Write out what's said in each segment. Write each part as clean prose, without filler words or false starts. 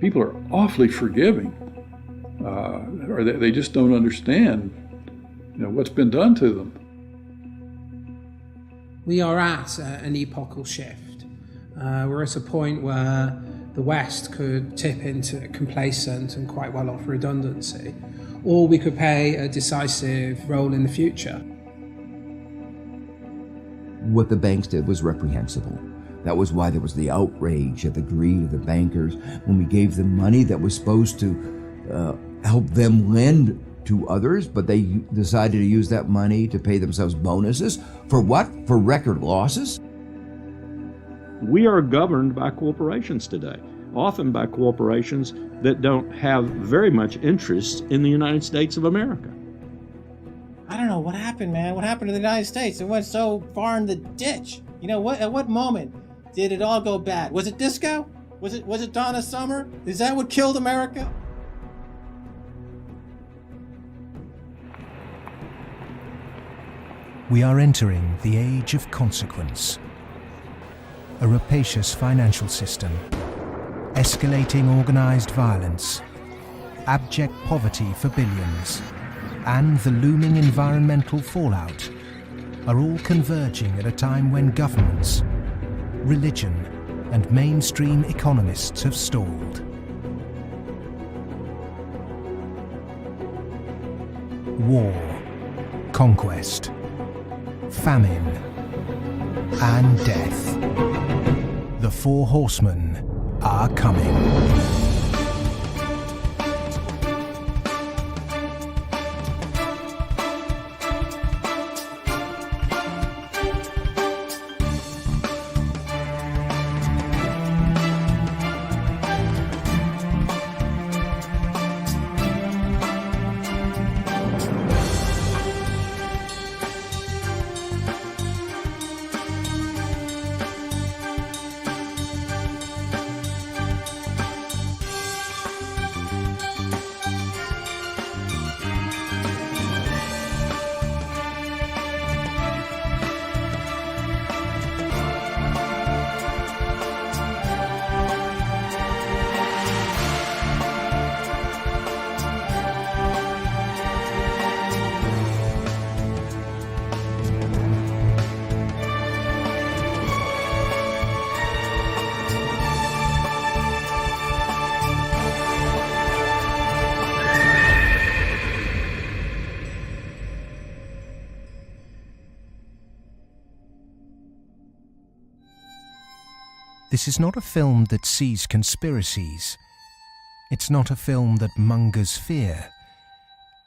people are awfully forgiving, or they just don't understand, what's been done to them. We are at an epochal shift. We're at a point where the West could tip into complacent and quite well off redundancy, or we could play a decisive role in the future. What the banks did was reprehensible. That was why there was the outrage at the greed of the bankers when we gave them money that was supposed to help them lend to others, but they decided to use that money to pay themselves bonuses. For what? For record losses? We are governed by corporations today, often by corporations that don't have very much interest in the United States of America. I don't know what happened, man. What happened to the United States? It went so far in the ditch. At what moment did it all go bad? Was it disco? Was it Donna Summer? Is that what killed America? We are entering the age of consequence. A rapacious financial system, escalating organized violence, abject poverty for billions, and the looming environmental fallout are all converging at a time when governments, religion, and mainstream economists have stalled. War, conquest, famine, and death. The four horsemen are coming. This is not a film that sees conspiracies. It's not a film that mongers fear.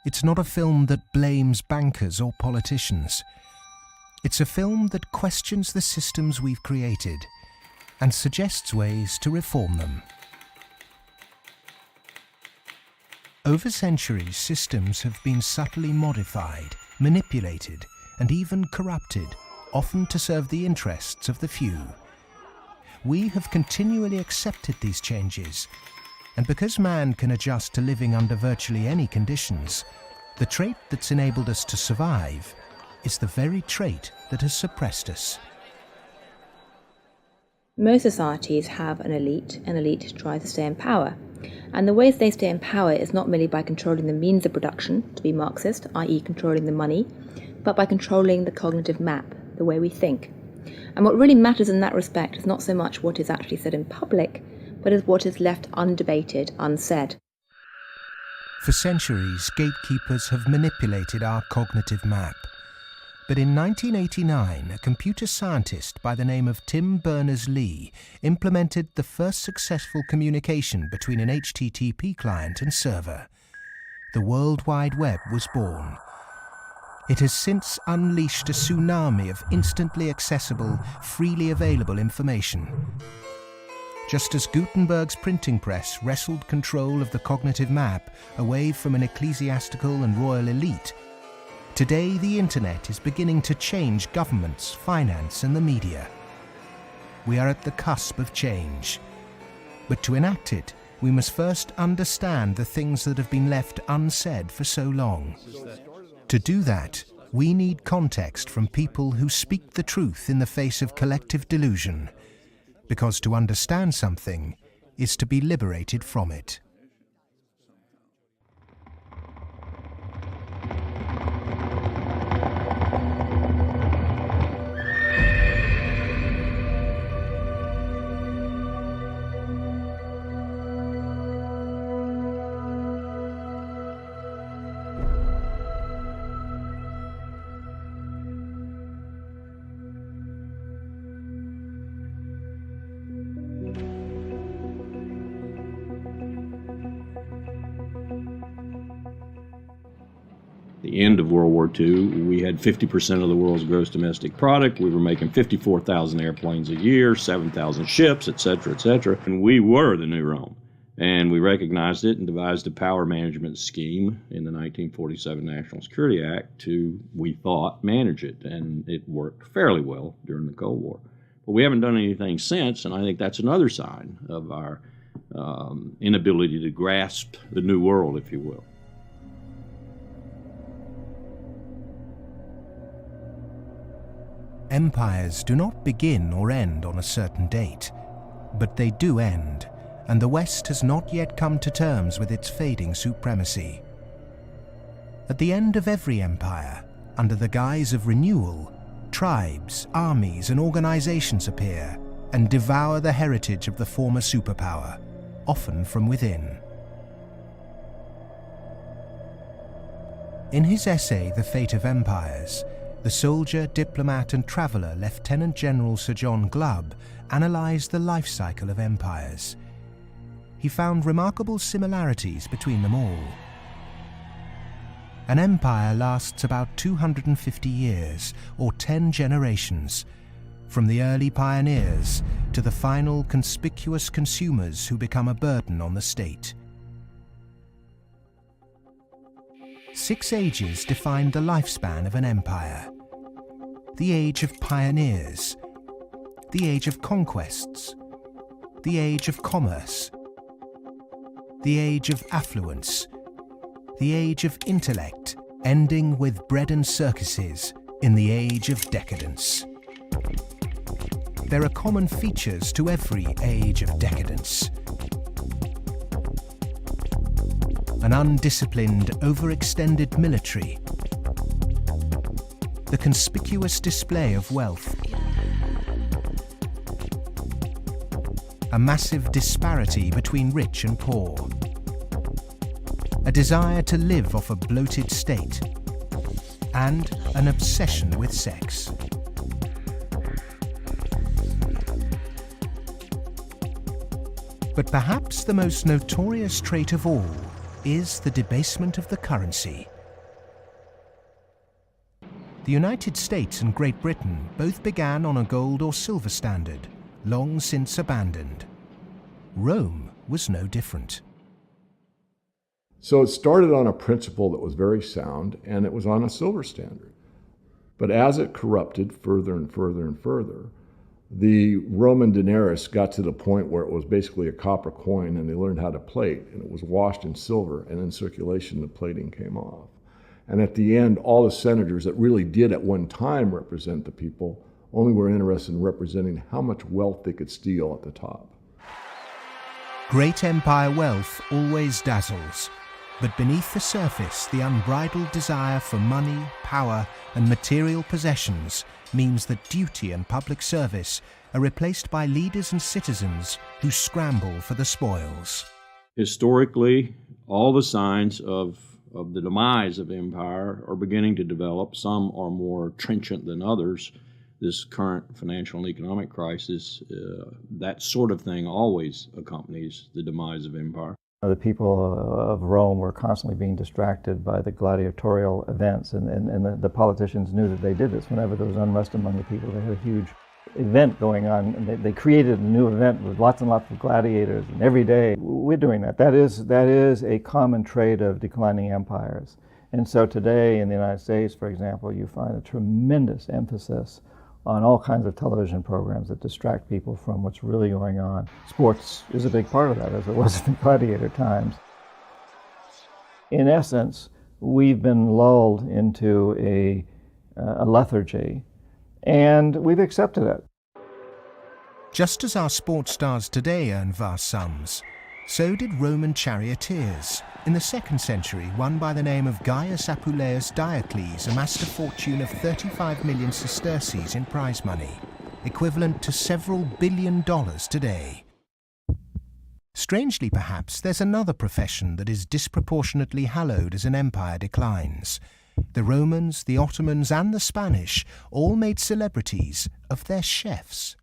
It's not a film that blames bankers or politicians. It's a film that questions the systems we've created and suggests ways to reform them. Over centuries, systems have been subtly modified, manipulated, and even corrupted, often to serve the interests of the few. We have continually accepted these changes, and because man can adjust to living under virtually any conditions, the trait that's enabled us to survive is the very trait that has suppressed us. Most societies have an elite tries to stay in power, and the ways they stay in power is not merely by controlling the means of production, to be Marxist, i.e. controlling the money, but by controlling the cognitive map, the way we think. And what really matters in that respect is not so much what is actually said in public, but is what is left undebated, unsaid. For centuries, gatekeepers have manipulated our cognitive map. But in 1989, a computer scientist by the name of Tim Berners-Lee implemented the first successful communication between an HTTP client and server. The World Wide Web was born. It has since unleashed a tsunami of instantly accessible, freely available information. Just as Gutenberg's printing press wrestled control of the cognitive map away from an ecclesiastical and royal elite, today the internet is beginning to change governments, finance, and the media. We are at the cusp of change. But to enact it, we must first understand the things that have been left unsaid for so long. To do that, we need context from people who speak the truth in the face of collective delusion. Because to understand something, is to be liberated from it. The end of World War II, we had 50% of the world's gross domestic product. We were making 54,000 airplanes a year, 7,000 ships, et cetera, and we were the new Rome. And we recognized it and devised a power management scheme in the 1947 National Security Act to, we thought, manage it, and it worked fairly well during the Cold War. But we haven't done anything since, and I think that's another sign of our inability to grasp the new world, if you will. Empires do not begin or end on a certain date, but they do end, and the West has not yet come to terms with its fading supremacy. At the end of every empire, under the guise of renewal, tribes, armies, and organizations appear and devour the heritage of the former superpower, often from within. In his essay, The Fate of Empires, the soldier, diplomat, and traveller Lieutenant General Sir John Glubb analysed the life cycle of empires. He found remarkable similarities between them all. An empire lasts about 250 years, or 10 generations, from the early pioneers to the final conspicuous consumers who become a burden on the state. 6 ages defined the lifespan of an empire. The age of pioneers, the age of conquests, the age of commerce, the age of affluence, the age of intellect, ending with bread and circuses in the age of decadence. There are common features to every age of decadence. An undisciplined, overextended military, the conspicuous display of wealth, a massive disparity between rich and poor, a desire to live off a bloated state, and an obsession with sex. But perhaps the most notorious trait of all is the debasement of the currency. The United States and Great Britain both began on a gold or silver standard, long since abandoned. Rome was no different. So it started on a principle that was very sound, and it was on a silver standard. But as it corrupted further and further and further, the Roman denarius got to the point where it was basically a copper coin, and they learned how to plate, and it was washed in silver, and in circulation the plating came off. And at the end, all the senators that really did at one time represent the people only were interested in representing how much wealth they could steal at the top. Great empire wealth always dazzles, but beneath the surface, the unbridled desire for money, power, and material possessions means that duty and public service are replaced by leaders and citizens who scramble for the spoils. Historically, all the signs of the demise of empire are beginning to develop. Some are more trenchant than others. This current financial and economic crisis, that sort of thing always accompanies the demise of empire. The people of Rome were constantly being distracted by the gladiatorial events, and the politicians knew that they did this. Whenever there was unrest among the people, they had a huge event going on, and they created a new event with lots and lots of gladiators, and every day we're doing that. That is a common trait of declining empires. And so today in the United States, for example, you find a tremendous emphasis on all kinds of television programs that distract people from what's really going on. Sports is a big part of that, as it was in the gladiator times. In essence, we've been lulled into a lethargy, and we've accepted it. Just as our sports stars today earn vast sums, so did Roman charioteers. In the 2nd century, one by the name of Gaius Apuleius Diocles amassed a fortune of 35 million sesterces in prize money, equivalent to several $1 billion today. Strangely, perhaps, there's another profession that is disproportionately hallowed as an empire declines. The Romans, the Ottomans, and the Spanish all made celebrities of their chefs.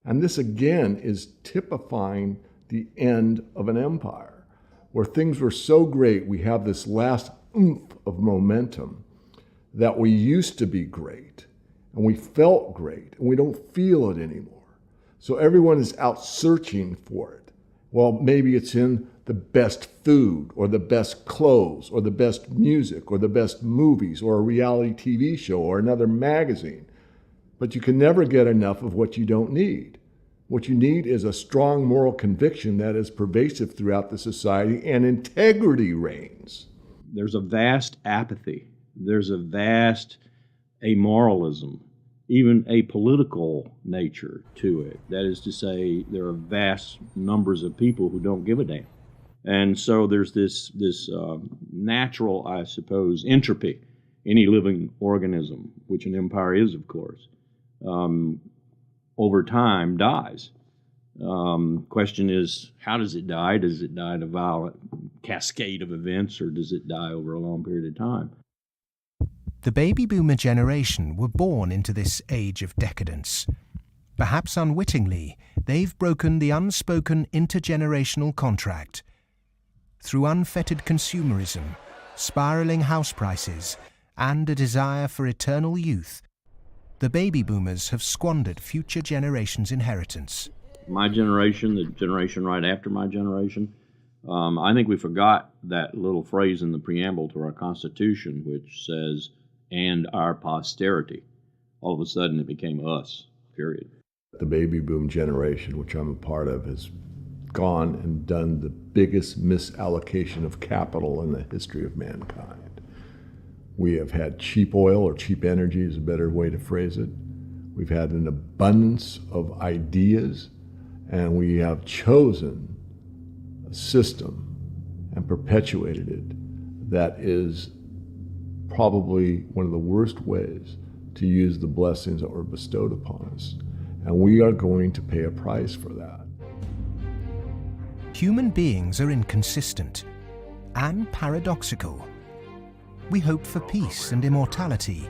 And this again is typifying the end of an empire, where things were so great, we have this last oomph of momentum that we used to be great, and we felt great, and we don't feel it anymore. So everyone is out searching for it. Well, maybe it's in the best food, or the best clothes, or the best music, or the best movies, or a reality TV show, or another magazine. But you can never get enough of what you don't need. What you need is a strong moral conviction that is pervasive throughout the society, and integrity reigns. There's a vast apathy. There's a vast amoralism, even a political nature to it. That is to say, there are vast numbers of people who don't give a damn. And so there's this natural, I suppose, entropy, any living organism, which an empire is, of course, over time dies. Question is, how does it die? Does it die in a violent cascade of events, or does it die over a long period of time? The baby boomer generation were born into this age of decadence. Perhaps unwittingly, they've broken the unspoken intergenerational contract. Through unfettered consumerism, spiraling house prices, and a desire for eternal youth, the baby boomers have squandered future generations' inheritance. My generation, the generation right after my generation, I think we forgot that little phrase in the preamble to our Constitution, which says, and our posterity. All of a sudden it became us, period. The baby boom generation, which I'm a part of, has gone and done the biggest misallocation of capital in the history of mankind. We have had cheap oil, or cheap energy is a better way to phrase it. We've had an abundance of ideas, and we have chosen a system and perpetuated it that is probably one of the worst ways to use the blessings that were bestowed upon us. And we are going to pay a price for that. Human beings are inconsistent and paradoxical. We hope for peace and immortality,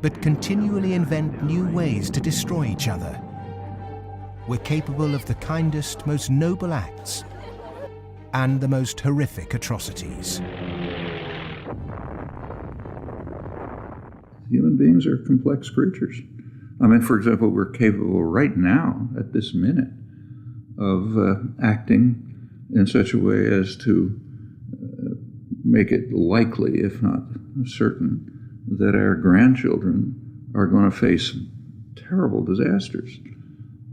but continually invent new ways to destroy each other. We're capable of the kindest, most noble acts and the most horrific atrocities. Human beings are complex creatures. I mean, for example, we're capable right now, at this minute, of acting in such a way as to make it likely, if not certain, that our grandchildren are going to face terrible disasters.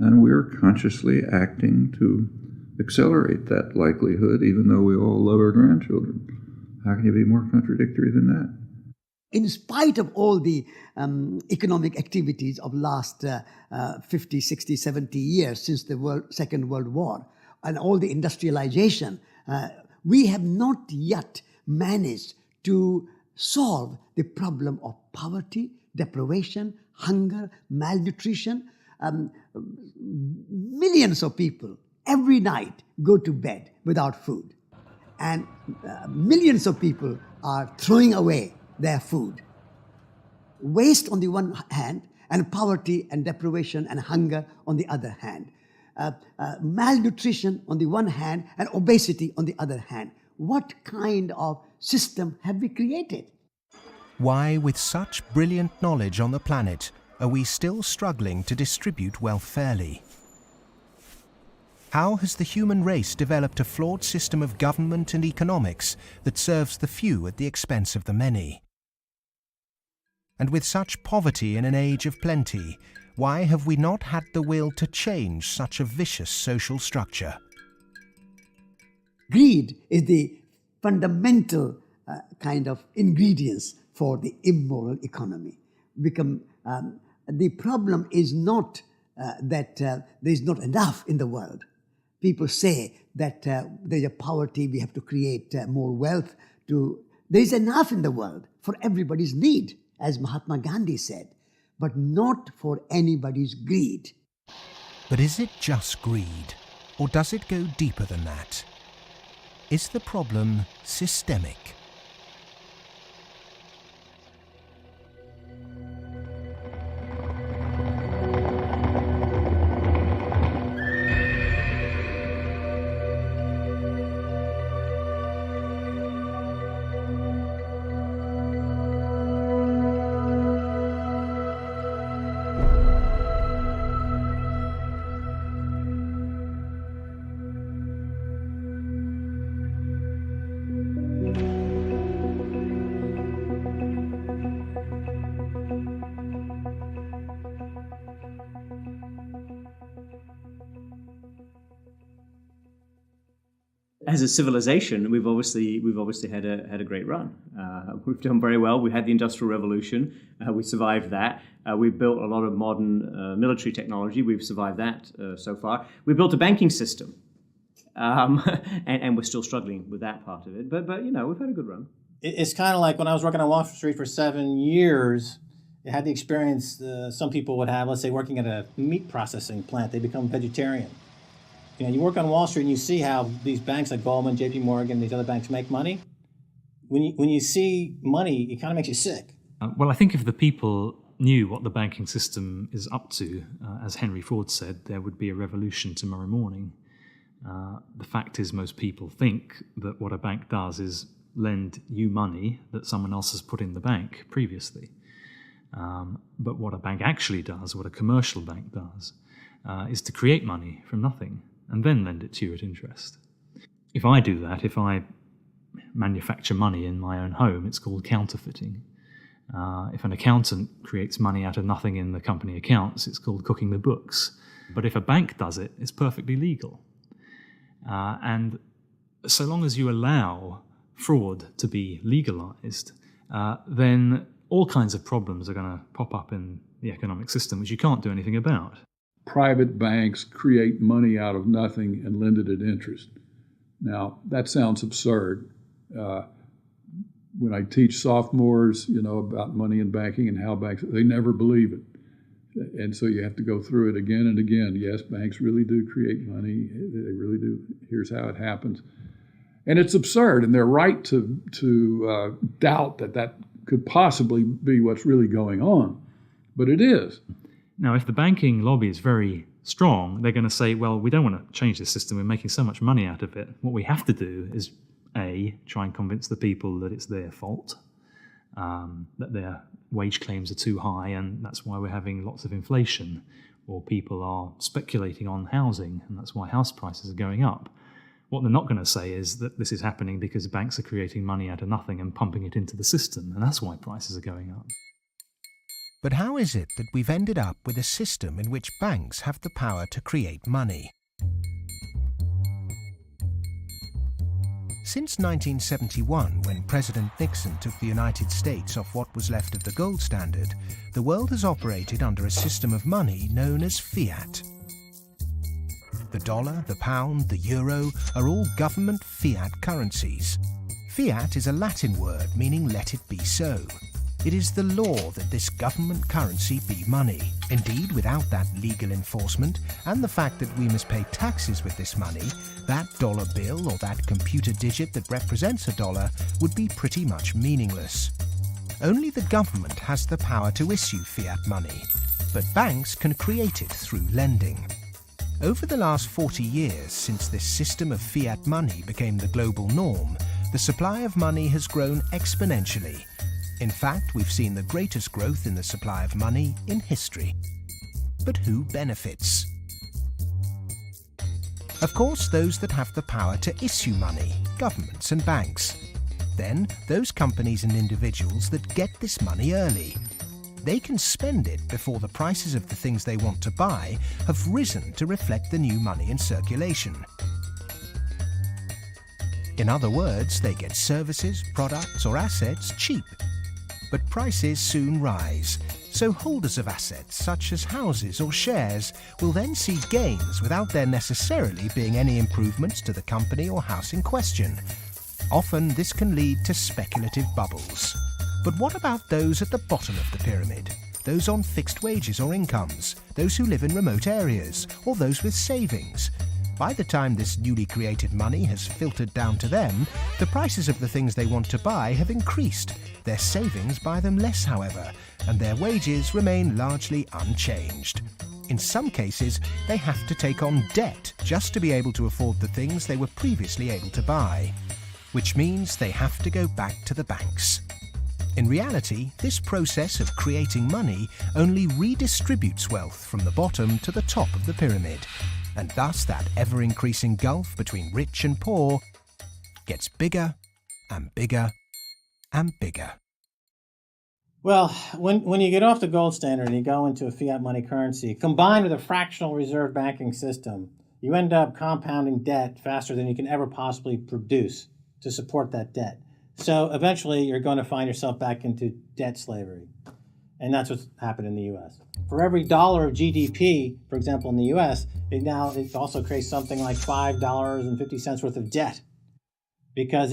And we're consciously acting to accelerate that likelihood, even though we all love our grandchildren. How can you be more contradictory than that? In spite of all the economic activities of last 50, 60, 70 years since the Second World War, and all the industrialization, we have not yet managed to solve the problem of poverty, deprivation, hunger, malnutrition. Millions of people every night go to bed without food. And millions of people are throwing away their food. Waste on the one hand, and poverty and deprivation and hunger on the other hand. Malnutrition on the one hand, and obesity on the other hand. What kind of system have we created? Why, with such brilliant knowledge on the planet, are we still struggling to distribute wealth fairly? How has the human race developed a flawed system of government and economics that serves the few at the expense of the many? And with such poverty in an age of plenty, why have we not had the will to change such a vicious social structure? Greed is the fundamental kind of ingredients for the immoral economy. The problem is not that there's not enough in the world. People say that there's a poverty, we have to create more wealth. There's enough in the world for everybody's need, as Mahatma Gandhi said, but not for anybody's greed. But is it just greed, or does it go deeper than that? Is the problem systemic? As a civilization, we've obviously had a great run. We've done very well. We had the Industrial Revolution. We survived that. We've built a lot of modern military technology. We've survived that so far. We built a banking system, and we're still struggling with that part of it. But we've had a good run. It's kind of like when I was working on Wall Street for 7 years. I had the experience some people would have. Let's say working at a meat processing plant, they become vegetarian. You work on Wall Street and you see how these banks like Goldman, J.P. Morgan, these other banks make money. When you see money, it kind of makes you sick. Well, I think if the people knew what the banking system is up to, as Henry Ford said, there would be a revolution tomorrow morning. The fact is, most people think that what a bank does is lend you money that someone else has put in the bank previously. But what a bank actually does, what a commercial bank does, is to create money from nothing and then lend it to you at interest. If I do that, if I manufacture money in my own home, it's called counterfeiting. If an accountant creates money out of nothing in the company accounts, it's called cooking the books. But if a bank does it, it's perfectly legal. And so long as you allow fraud to be legalized, then all kinds of problems are going to pop up in the economic system, which you can't do anything about. Private banks create money out of nothing and lend it at interest. Now, that sounds absurd. When I teach sophomores, about money and banking and how banks, they never believe it. And so you have to go through it again and again. Yes, banks really do create money. They really do. Here's how it happens. And it's absurd, and they're right to doubt that could possibly be what's really going on. But it is. Now, if the banking lobby is very strong, they're going to say, well, we don't want to change this system. We're making so much money out of it. What we have to do is, A, try and convince the people that it's their fault, that their wage claims are too high, and that's why we're having lots of inflation, or people are speculating on housing, and that's why house prices are going up. What they're not going to say is that this is happening because banks are creating money out of nothing and pumping it into the system, and that's why prices are going up. But how is it that we've ended up with a system in which banks have the power to create money? Since 1971, when President Nixon took the United States off what was left of the gold standard, the world has operated under a system of money known as fiat. The dollar, the pound, the euro are all government fiat currencies. Fiat is a Latin word meaning let it be so. It is the law that this government currency be money. Indeed, without that legal enforcement and the fact that we must pay taxes with this money, that dollar bill or that computer digit that represents a dollar would be pretty much meaningless. Only the government has the power to issue fiat money, but banks can create it through lending. Over the last 40 years, since this system of fiat money became the global norm, the supply of money has grown exponentially. In fact, we've seen the greatest growth in the supply of money in history. But who benefits? Of course, those that have the power to issue money, governments and banks. Then, those companies and individuals that get this money early. They can spend it before the prices of the things they want to buy have risen to reflect the new money in circulation. In other words, they get services, products or assets cheap. But prices soon rise, So holders of assets such as houses or shares will then see gains without there necessarily being any improvements to the company or house in question. Often this can lead to speculative bubbles. But what about those at the bottom of the pyramid? Those on fixed wages or incomes, those who live in remote areas, or those with savings? By the time this newly created money has filtered down to them, the prices of the things they want to buy have increased. Their savings buy them less, however, and their wages remain largely unchanged. In some cases, they have to take on debt just to be able to afford the things they were previously able to buy, which means they have to go back to the banks. In reality, this process of creating money only redistributes wealth from the bottom to the top of the pyramid, and thus that ever-increasing gulf between rich and poor gets bigger and bigger and bigger. Well, when you get off the gold standard and you go into a fiat money currency, combined with a fractional reserve banking system, you end up compounding debt faster than you can ever possibly produce to support that debt. So eventually you're going to find yourself back into debt slavery. And that's what's happened in the U.S. For every dollar of GDP, for example, in the U.S., it also creates something like $5.50 worth of debt. Because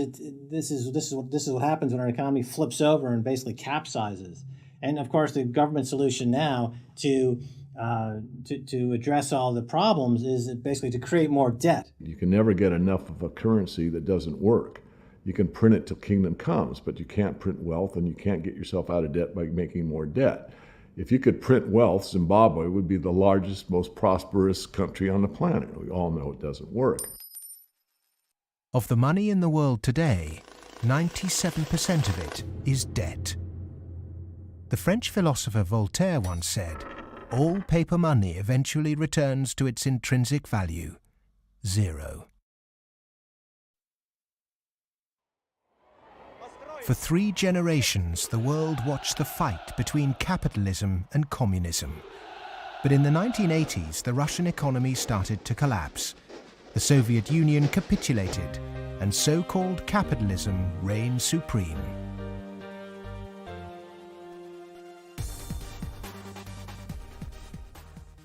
this is what happens when our economy flips over and basically capsizes. And of course, the government solution now to address all the problems is basically to create more debt. You can never get enough of a currency that doesn't work. You can print it till kingdom comes, but you can't print wealth, and you can't get yourself out of debt by making more debt. If you could print wealth, Zimbabwe would be the largest, most prosperous country on the planet. We all know it doesn't work. Of the money in the world today, 97% of it is debt. The French philosopher Voltaire once said, "All paper money eventually returns to its intrinsic value, zero." For 3 generations, the world watched the fight between capitalism and communism. But in the 1980s, the Russian economy started to collapse. The Soviet Union capitulated, and so-called capitalism reigned supreme.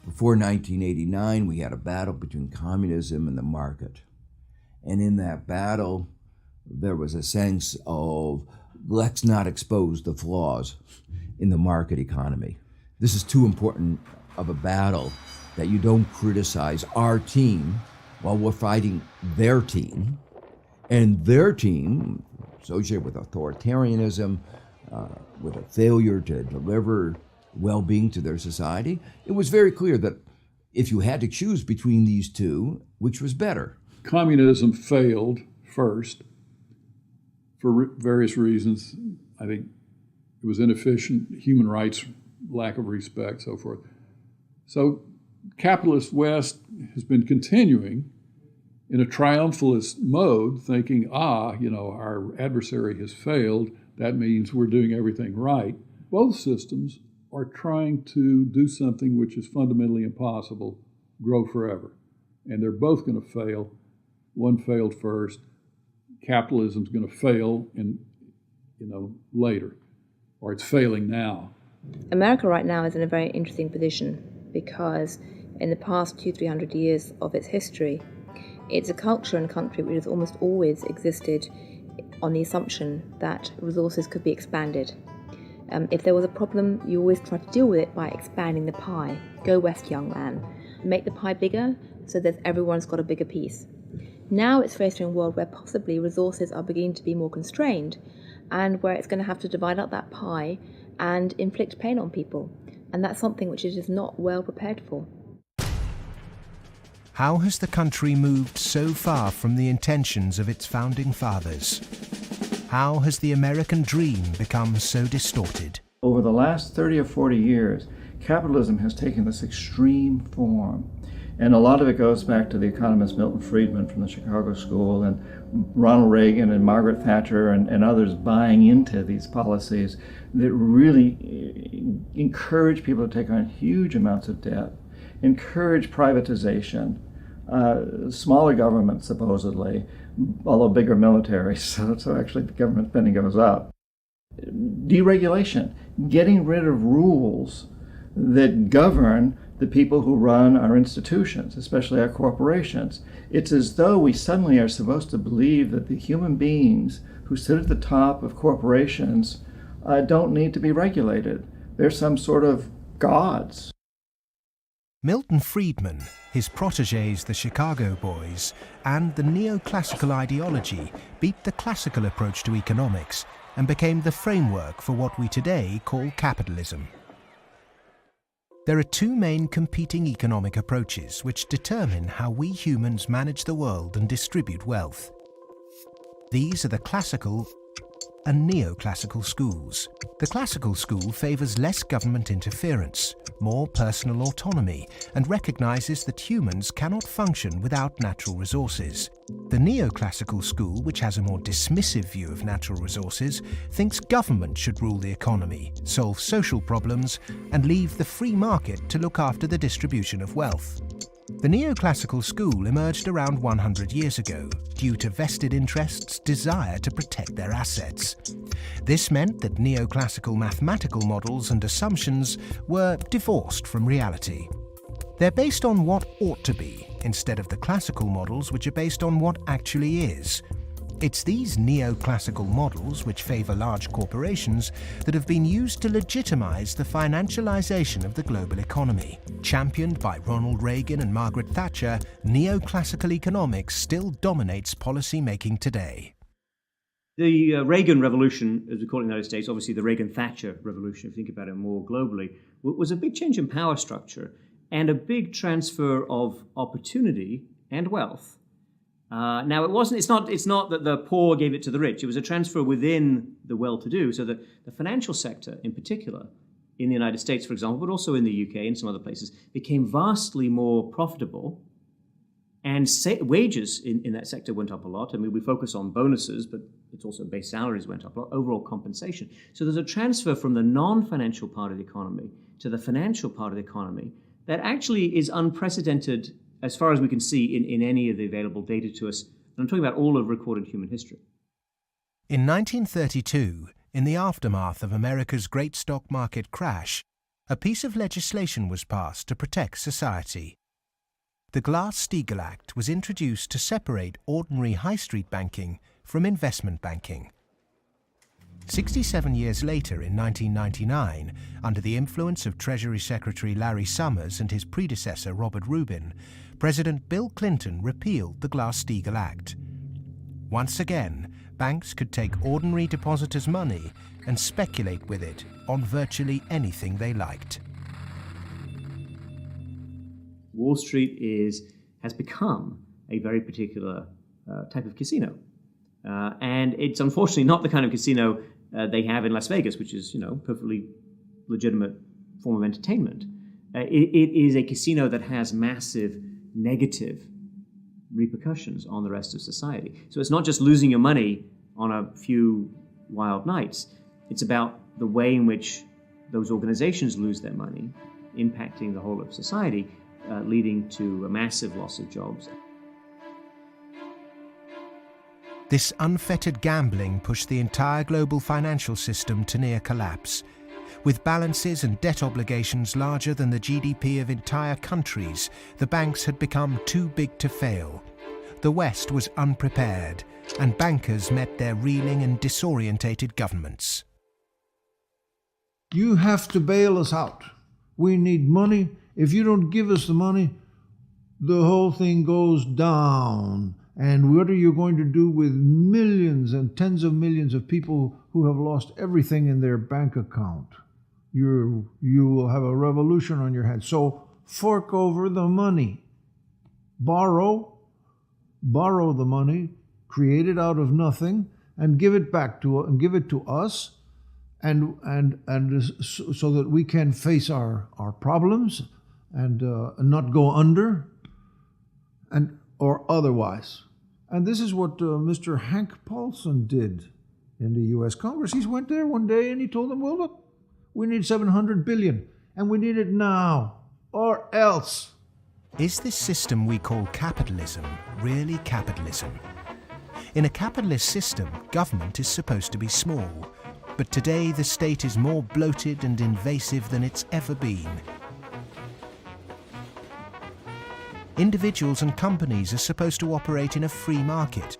Before 1989, we had a battle between communism and the market. And in that battle, there was a sense of, let's not expose the flaws in the market economy. This is too important of a battle that you don't criticize our team while we're fighting their team. And their team, associated with authoritarianism, with a failure to deliver well-being to their society, it was very clear that if you had to choose between these two, which was better? Communism failed first for various reasons. I think it was inefficient, human rights, lack of respect, so forth. So capitalist West has been continuing in a triumphalist mode, thinking, our adversary has failed. That means we're doing everything right. Both systems are trying to do something which is fundamentally impossible, grow forever. And they're both going to fail. One failed first. Capitalism's going to fail later, or it's failing now. America right now is in a very interesting position because in the past 200-300 years of its history, it's a culture and country which has almost always existed on the assumption that resources could be expanded. If there was a problem, you always try to deal with it by expanding the pie. Go west, young man. Make the pie bigger so that everyone's got a bigger piece. Now it's facing a world where possibly resources are beginning to be more constrained and where it's going to have to divide up that pie and inflict pain on people. And that's something which it is not well prepared for. How has the country moved so far from the intentions of its founding fathers? How has the American dream become so distorted? Over the last 30 or 40 years, capitalism has taken this extreme form. And a lot of it goes back to the economist Milton Friedman from the Chicago School and Ronald Reagan and Margaret Thatcher and others buying into these policies that really encourage people to take on huge amounts of debt, encourage privatization, smaller government supposedly, although bigger military, so actually the government spending goes up. Deregulation. getting rid of rules that govern the people who run our institutions, especially our corporations. It's as though we suddenly are supposed to believe that the human beings who sit at the top of corporations don't need to be regulated. They're some sort of gods. Milton Friedman, his protégés the Chicago Boys, and the neoclassical ideology beat the classical approach to economics and became the framework for what we today call capitalism. There are two main competing economic approaches which determine how we humans manage the world and distribute wealth. These are the classical and neoclassical schools. The classical school favours less government interference, more personal autonomy, and recognises that humans cannot function without natural resources. The neoclassical school, which has a more dismissive view of natural resources, thinks government should rule the economy, solve social problems, and leave the free market to look after the distribution of wealth. The neoclassical school emerged around 100 years ago due to vested interests' desire to protect their assets. This meant that neoclassical mathematical models and assumptions were divorced from reality. They're based on what ought to be, instead of the classical models which are based on what actually is. It's these neoclassical models, which favour large corporations, that have been used to legitimise the financialisation of the global economy. Championed by Ronald Reagan and Margaret Thatcher, neoclassical economics still dominates policy-making today. The Reagan Revolution, as we call it in the United States, obviously the Reagan-Thatcher Revolution, if you think about it more globally, was a big change in power structure and a big transfer of opportunity and wealth. Now, it's not that the poor gave it to the rich. It was a transfer within the well-to-do, so that the financial sector in particular, in the United States, for example, but also in the UK and some other places, became vastly more profitable, and wages in that sector went up a lot. I mean, we focus on bonuses, but it's also base salaries went up a lot, overall compensation. So there's a transfer from the non-financial part of the economy to the financial part of the economy that actually is unprecedented as far as we can see in any of the available data to us. And I'm talking about all of recorded human history. In 1932, in the aftermath of America's great stock market crash, a piece of legislation was passed to protect society. The Glass-Steagall Act was introduced to separate ordinary high street banking from investment banking. 67 years later, in 1999, under the influence of Treasury Secretary Larry Summers and his predecessor Robert Rubin, President Bill Clinton repealed the Glass-Steagall Act. Once again, banks could take ordinary depositors' money and speculate with it on virtually anything they liked. Wall Street has become a very particular type of casino. And it's unfortunately not the kind of casino they have in Las Vegas, which is, perfectly legitimate form of entertainment. It is a casino that has massive negative repercussions on the rest of society. So it's not just losing your money on a few wild nights. It's about the way in which those organizations lose their money, impacting the whole of society, leading to a massive loss of jobs. This unfettered gambling pushed the entire global financial system to near collapse. With balances and debt obligations larger than the GDP of entire countries, the banks had become too big to fail. The West was unprepared, and bankers met their reeling and disorientated governments. You have to bail us out. We need money. If you don't give us the money, the whole thing goes down. And what are you going to do with millions and tens of millions of people who have lost everything in their bank account? You will have a revolution on your hands. So fork over the money. Borrow the money, create it out of nothing, and give it back to us, and so that we can face our problems and not go under, or otherwise. And this is what Mr. Hank Paulson did in the U.S. Congress. He went there one day and he told them, well, look, we need $700 billion, and we need it now, or else. Is this system we call capitalism really capitalism? In a capitalist system, government is supposed to be small. But today the state is more bloated and invasive than it's ever been. Individuals and companies are supposed to operate in a free market.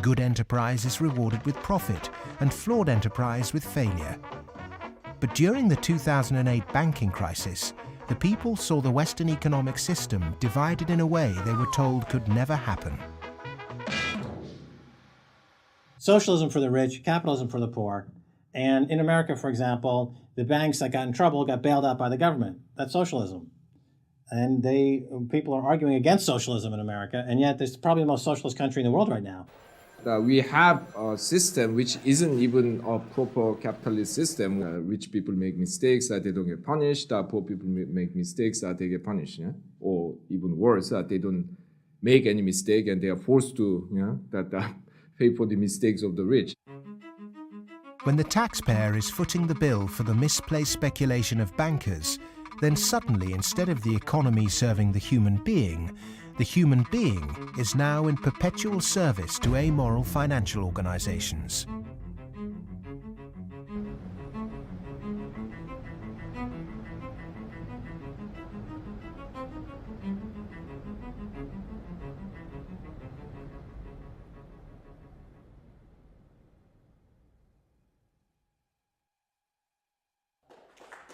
Good enterprise is rewarded with profit, and flawed enterprise with failure. But during the 2008 banking crisis, the people saw the Western economic system divided in a way they were told could never happen. Socialism for the rich, capitalism for the poor. And in America, for example, the banks that got in trouble got bailed out by the government. That's socialism. And people are arguing against socialism in America, and yet it's probably the most socialist country in the world right now. We have a system which isn't even a proper capitalist system. Rich people make mistakes, they don't get punished. Poor people make mistakes, they get punished. Yeah? Or even worse, they don't make any mistake and they are forced to pay for the mistakes of the rich. When the taxpayer is footing the bill for the misplaced speculation of bankers, then suddenly, instead of the economy serving the human being is now in perpetual service to amoral financial organizations.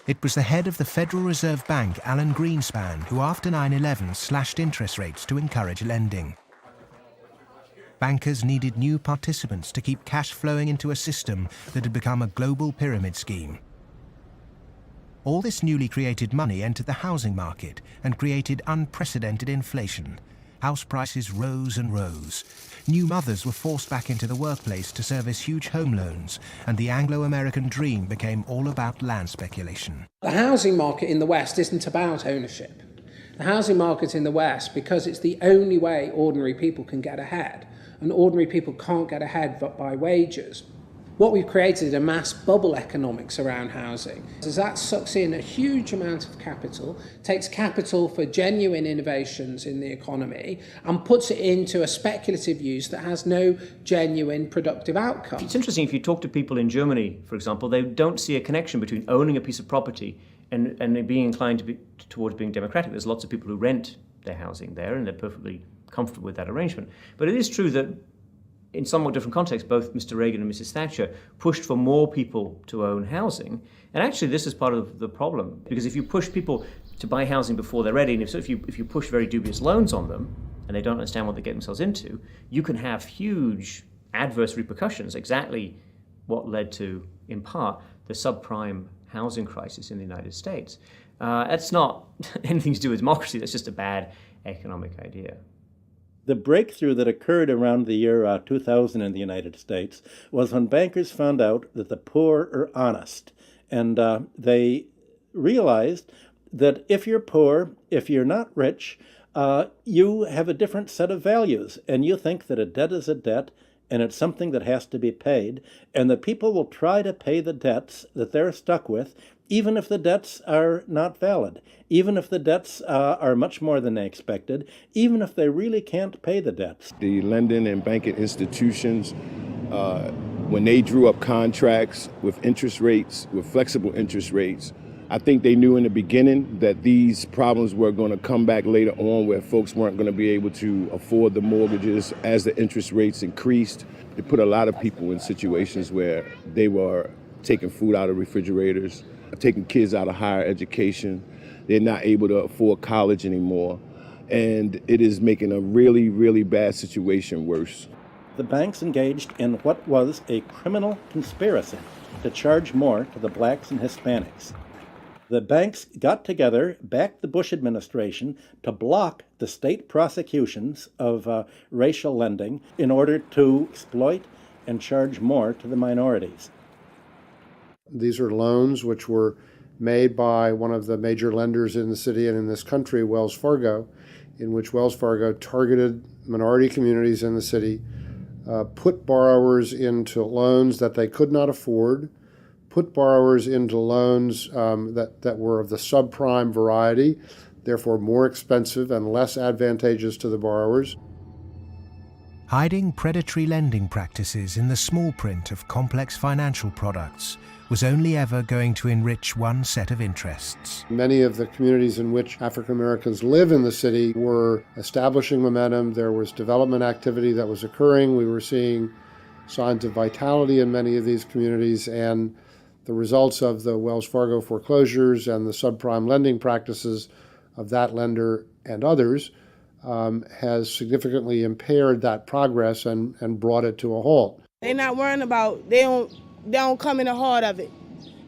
It was the head of the Federal Reserve Bank, Alan Greenspan, who after 9/11 slashed interest rates to encourage lending. Bankers needed new participants to keep cash flowing into a system that had become a global pyramid scheme. All this newly created money entered the housing market and created unprecedented inflation. House prices rose and rose. New mothers were forced back into the workplace to service huge home loans, and the Anglo-American dream became all about land speculation. The housing market in the West isn't about ownership. The housing market in the West, because it's the only way ordinary people can get ahead, and ordinary people can't get ahead but by wages. What we've created is a mass bubble economics around housing. As that sucks in a huge amount of capital, takes capital for genuine innovations in the economy, and puts it into a speculative use that has no genuine productive outcome. It's interesting, if you talk to people in Germany, for example, they don't see a connection between owning a piece of property and being inclined towards being democratic. There's lots of people who rent their housing there, and they're perfectly comfortable with that arrangement. But it is true that in somewhat different contexts, both Mr. Reagan and Mrs. Thatcher pushed for more people to own housing. And actually, this is part of the problem, because if you push people to buy housing before they're ready, and if you push very dubious loans on them, and they don't understand what they get themselves into, you can have huge adverse repercussions, exactly what led to, in part, the subprime housing crisis in the United States. That's not anything to do with democracy, that's just a bad economic idea. The breakthrough that occurred around the year 2000 in the United States was when bankers found out that the poor are honest. And they realized that if you're poor, if you're not rich, you have a different set of values. And you think that a debt is a debt, and it's something that has to be paid. And that people will try to pay the debts that they're stuck with, even if the debts are not valid, even if the debts are much more than they expected, even if they really can't pay the debts. The lending and banking institutions, when they drew up contracts with interest rates, with flexible interest rates, I think they knew in the beginning that these problems were going to come back later on, where folks weren't going to be able to afford the mortgages as the interest rates increased. It put a lot of people in situations where they were taking food out of refrigerators, taking kids out of higher education. They're not able to afford college anymore. And it is making a really, really bad situation worse. The banks engaged in what was a criminal conspiracy to charge more to the blacks and Hispanics. The banks got together, backed the Bush administration to block the state prosecutions of racial lending in order to exploit and charge more to the minorities. These are loans which were made by one of the major lenders in the city and in this country, Wells Fargo, in which Wells Fargo targeted minority communities in the city, put borrowers into loans that they could not afford, put borrowers into loans that were of the subprime variety, therefore more expensive and less advantageous to the borrowers. Hiding predatory lending practices in the small print of complex financial products was only ever going to enrich one set of interests. Many of the communities in which African Americans live in the city were establishing momentum. There was development activity that was occurring. We were seeing signs of vitality in many of these communities, and the results of the Wells Fargo foreclosures and the subprime lending practices of that lender and others has significantly impaired that progress and brought it to a halt. They're not worrying about, they don't come in the heart of it.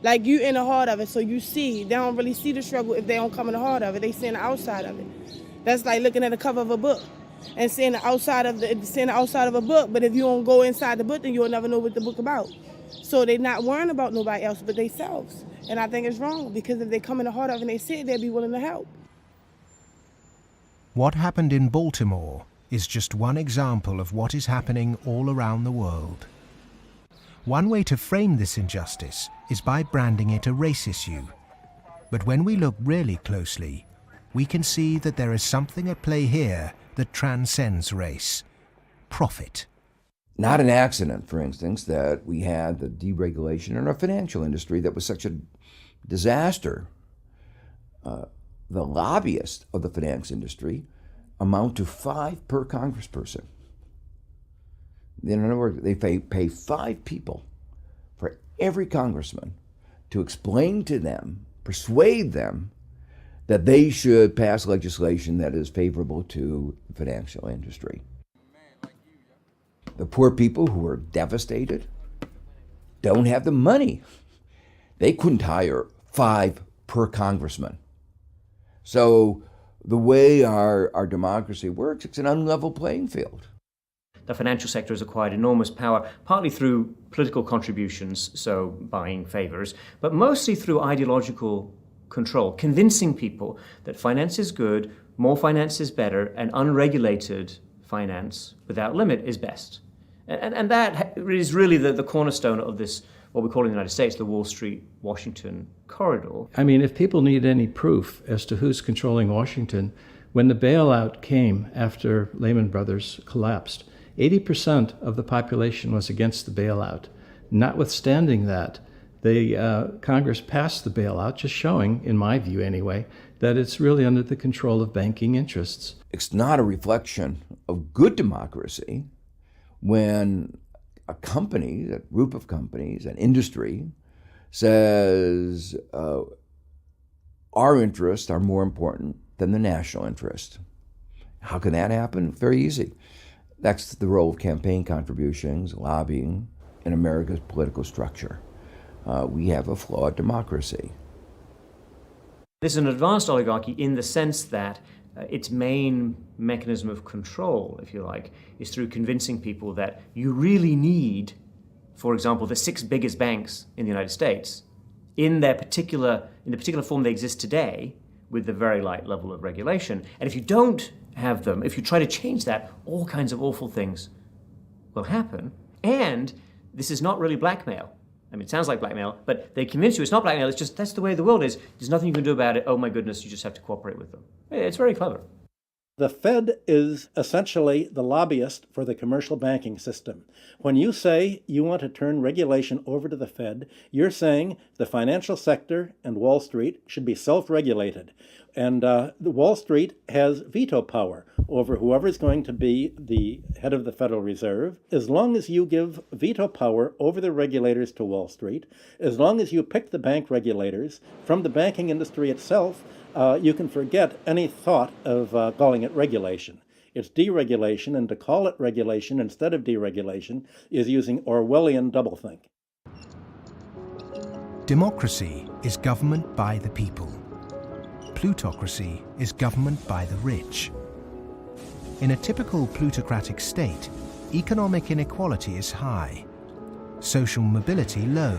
Like you in the heart of it, so you see, they don't really see the struggle if they don't come in the heart of it. They see the outside of it. That's like looking at the cover of a book and seeing the outside of a book, but if you don't go inside the book, then you'll never know what the book about. So they're not worrying about nobody else but themselves. And I think it's wrong, because if they come in the heart of it and they see it, they'll be willing to help. What happened in Baltimore is just one example of what is happening all around the world. One way to frame this injustice is by branding it a race issue. But when we look really closely, we can see that there is something at play here that transcends race: profit. Not an accident, for instance, that we had the deregulation in our financial industry that was such a disaster. The lobbyists of the finance industry amount to 5 per congressperson. In other words, they pay 5 people for every congressman to explain to them, persuade them, that they should pass legislation that is favorable to the financial industry. The poor people who are devastated don't have the money. They couldn't hire 5 per congressman. So the way our democracy works, it's an unlevel playing field. The financial sector has acquired enormous power, partly through political contributions, so buying favors, but mostly through ideological control, convincing people that finance is good, more finance is better, and unregulated finance without limit is best. And that is really the cornerstone of this, what we call in the United States, the Wall Street-Washington corridor. I mean, if people need any proof as to who's controlling Washington, when the bailout came after Lehman Brothers collapsed, 80% of the population was against the bailout. Notwithstanding that, Congress passed the bailout, just showing, in my view anyway, that it's really under the control of banking interests. It's not a reflection of good democracy when a company, a group of companies, an industry, says our interests are more important than the national interest. How can that happen? Very easy. That's the role of campaign contributions, lobbying, in America's political structure. We have a flawed democracy. This is an advanced oligarchy in the sense that its main mechanism of control, if you like, is through convincing people that you really need, for example, the 6 biggest banks in the United States in the particular form they exist today, with the very light level of regulation. And if you don't have them, if you try to change that, all kinds of awful things will happen. And this is not really blackmail. I mean, it sounds like blackmail, but they convince you it's not blackmail, it's just that's the way the world is. There's nothing you can do about it. Oh my goodness, you just have to cooperate with them. It's very clever. The Fed is essentially the lobbyist for the commercial banking system. When you say you want to turn regulation over to the Fed, you're saying the financial sector and Wall Street should be self-regulated. And the Wall Street has veto power over whoever's going to be the head of the Federal Reserve. As long as you give veto power over the regulators to Wall Street, as long as you pick the bank regulators from the banking industry itself, you can forget any thought of calling it regulation. It's deregulation, and to call it regulation instead of deregulation is using Orwellian doublethink. Democracy is government by the people. Plutocracy is government by the rich. In a typical plutocratic state, economic inequality is high, social mobility low,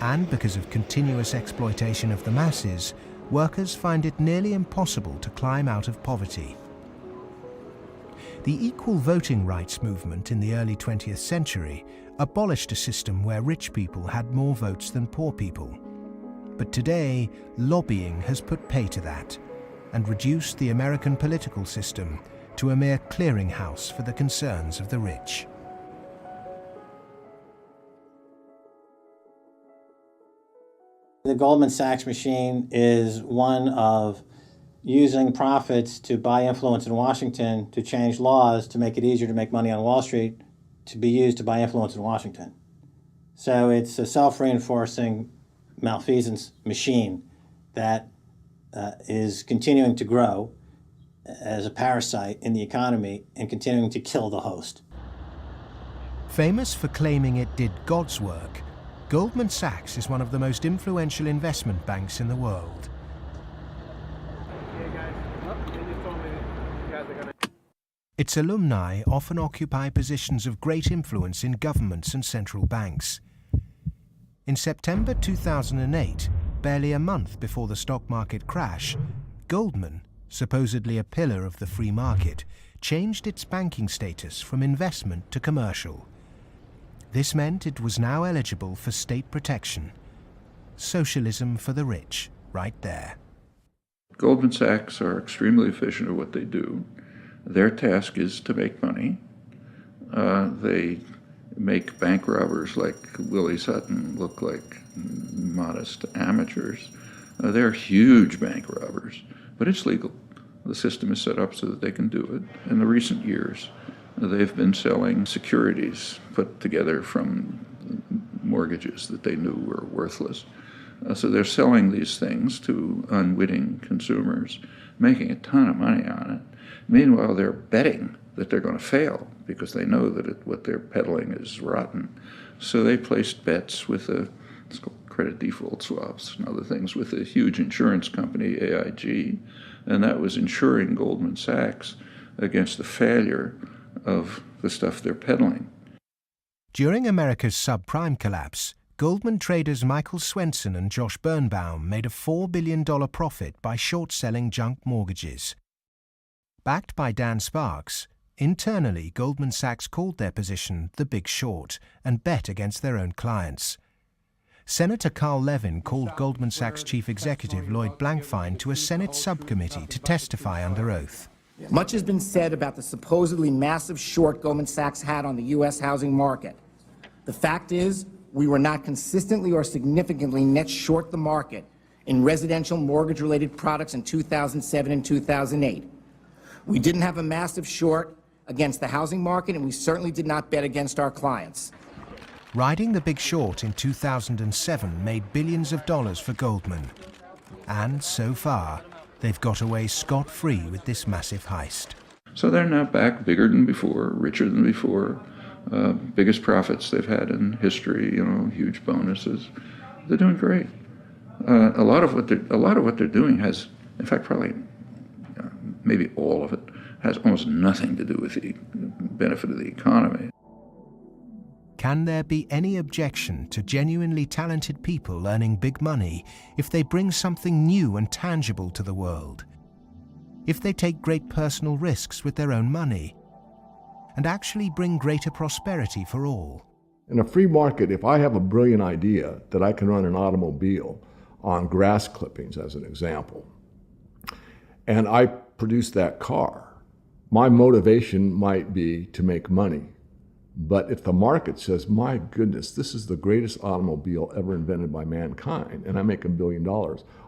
and because of continuous exploitation of the masses, workers find it nearly impossible to climb out of poverty. The equal voting rights movement in the early 20th century abolished a system where rich people had more votes than poor people. But today, lobbying has put pay to that and reduced the American political system to a mere clearinghouse for the concerns of the rich. The Goldman Sachs machine is one of using profits to buy influence in Washington to change laws to make it easier to make money on Wall Street, to be used to buy influence in Washington. So it's a self-reinforcing malfeasance machine that is continuing to grow as a parasite in the economy and continuing to kill the host. Famous for claiming it did God's work, Goldman Sachs is one of the most influential investment banks in the world. Its alumni often occupy positions of great influence in governments and central banks. In September 2008, barely a month before the stock market crash, Goldman, supposedly a pillar of the free market, changed its banking status from investment to commercial. This meant it was now eligible for state protection. Socialism for the rich, right there. Goldman Sachs are extremely efficient at what they do. Their task is to make money. They make bank robbers like Willie Sutton look like modest amateurs. They're huge bank robbers, but it's legal. The system is set up so that they can do it. In the recent years, they've been selling securities put together from mortgages that they knew were worthless. So they're selling these things to unwitting consumers, making a ton of money on it. Meanwhile, they're betting that they're going to fail because they know that what they're peddling is rotten. So they placed bets with it's called credit default swaps and other things with a huge insurance company, AIG, and that was insuring Goldman Sachs against the failure of the stuff they're peddling. During America's subprime collapse, Goldman traders Michael Swenson and Josh Birnbaum made a $4 billion profit by short-selling junk mortgages. Backed by Dan Sparks, internally Goldman Sachs called their position the Big Short and bet against their own clients. Senator Carl Levin called Goldman Sachs chief executive Lloyd Blankfein to a Senate subcommittee to testify under oath. Much has been said about the supposedly massive short Goldman Sachs had on the U.S. housing market. The fact is, we were not consistently or significantly net short the market in residential mortgage-related products in 2007 and 2008. We didn't have a massive short against the housing market, and we certainly did not bet against our clients. Riding the Big Short in 2007 made billions of dollars for Goldman. And so far, they've got away scot-free with this massive heist. So they're now back bigger than before, richer than before, biggest profits they've had in history, huge bonuses. They're doing great. A lot of what they're doing has, in fact, probably maybe all of it, has almost nothing to do with the benefit of the economy. Can there be any objection to genuinely talented people earning big money if they bring something new and tangible to the world? If they take great personal risks with their own money and actually bring greater prosperity for all? In a free market, if I have a brilliant idea that I can run an automobile on grass clippings, as an example, and I produce that car, my motivation might be to make money. But if the market says, my goodness, this is the greatest automobile ever invented by mankind, and I make $1 billion,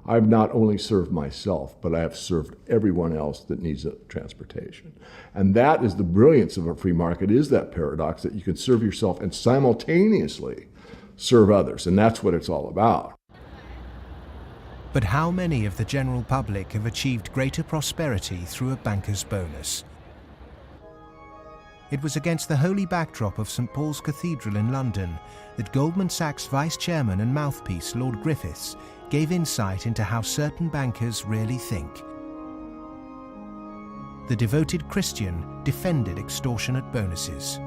I've not only served myself, but I have served everyone else that needs transportation. And that is the brilliance of a free market, is that paradox that you can serve yourself and simultaneously serve others. And that's what it's all about. But how many of the general public have achieved greater prosperity through a banker's bonus? It was against the holy backdrop of St. Paul's Cathedral in London that Goldman Sachs vice chairman and mouthpiece Lord Griffiths gave insight into how certain bankers really think. The devoted Christian defended extortionate bonuses.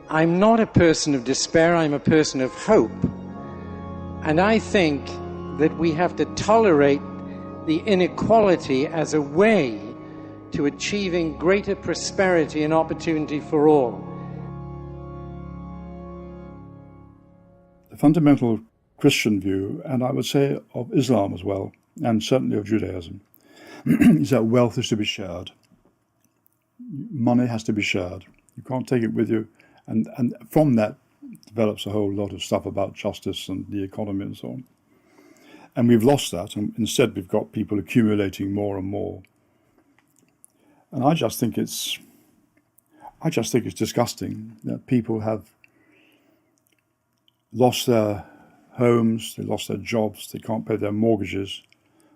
I'm not a person of despair, I'm a person of hope. And I think that we have to tolerate the inequality as a way to achieving greater prosperity and opportunity for all. The fundamental Christian view, and I would say of Islam as well, and certainly of Judaism, is that wealth is to be shared. money has to be shared. You can't take it with you. And from that develops a whole lot of stuff about justice and the economy and so on. And we've lost that, and instead we've got people accumulating more and more. And I just think it's disgusting that people have lost their homes, they lost their jobs, they can't pay their mortgages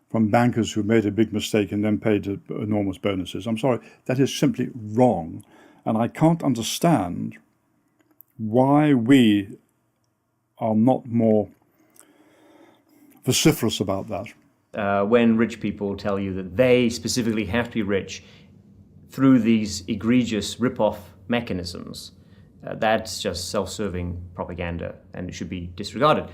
from bankers who made a big mistake and then paid enormous bonuses. I'm sorry, that is simply wrong. And I can't understand why we are not more vociferous about that. When rich people tell you that they specifically have to be rich through these egregious rip-off mechanisms, that's just self-serving propaganda and it should be disregarded.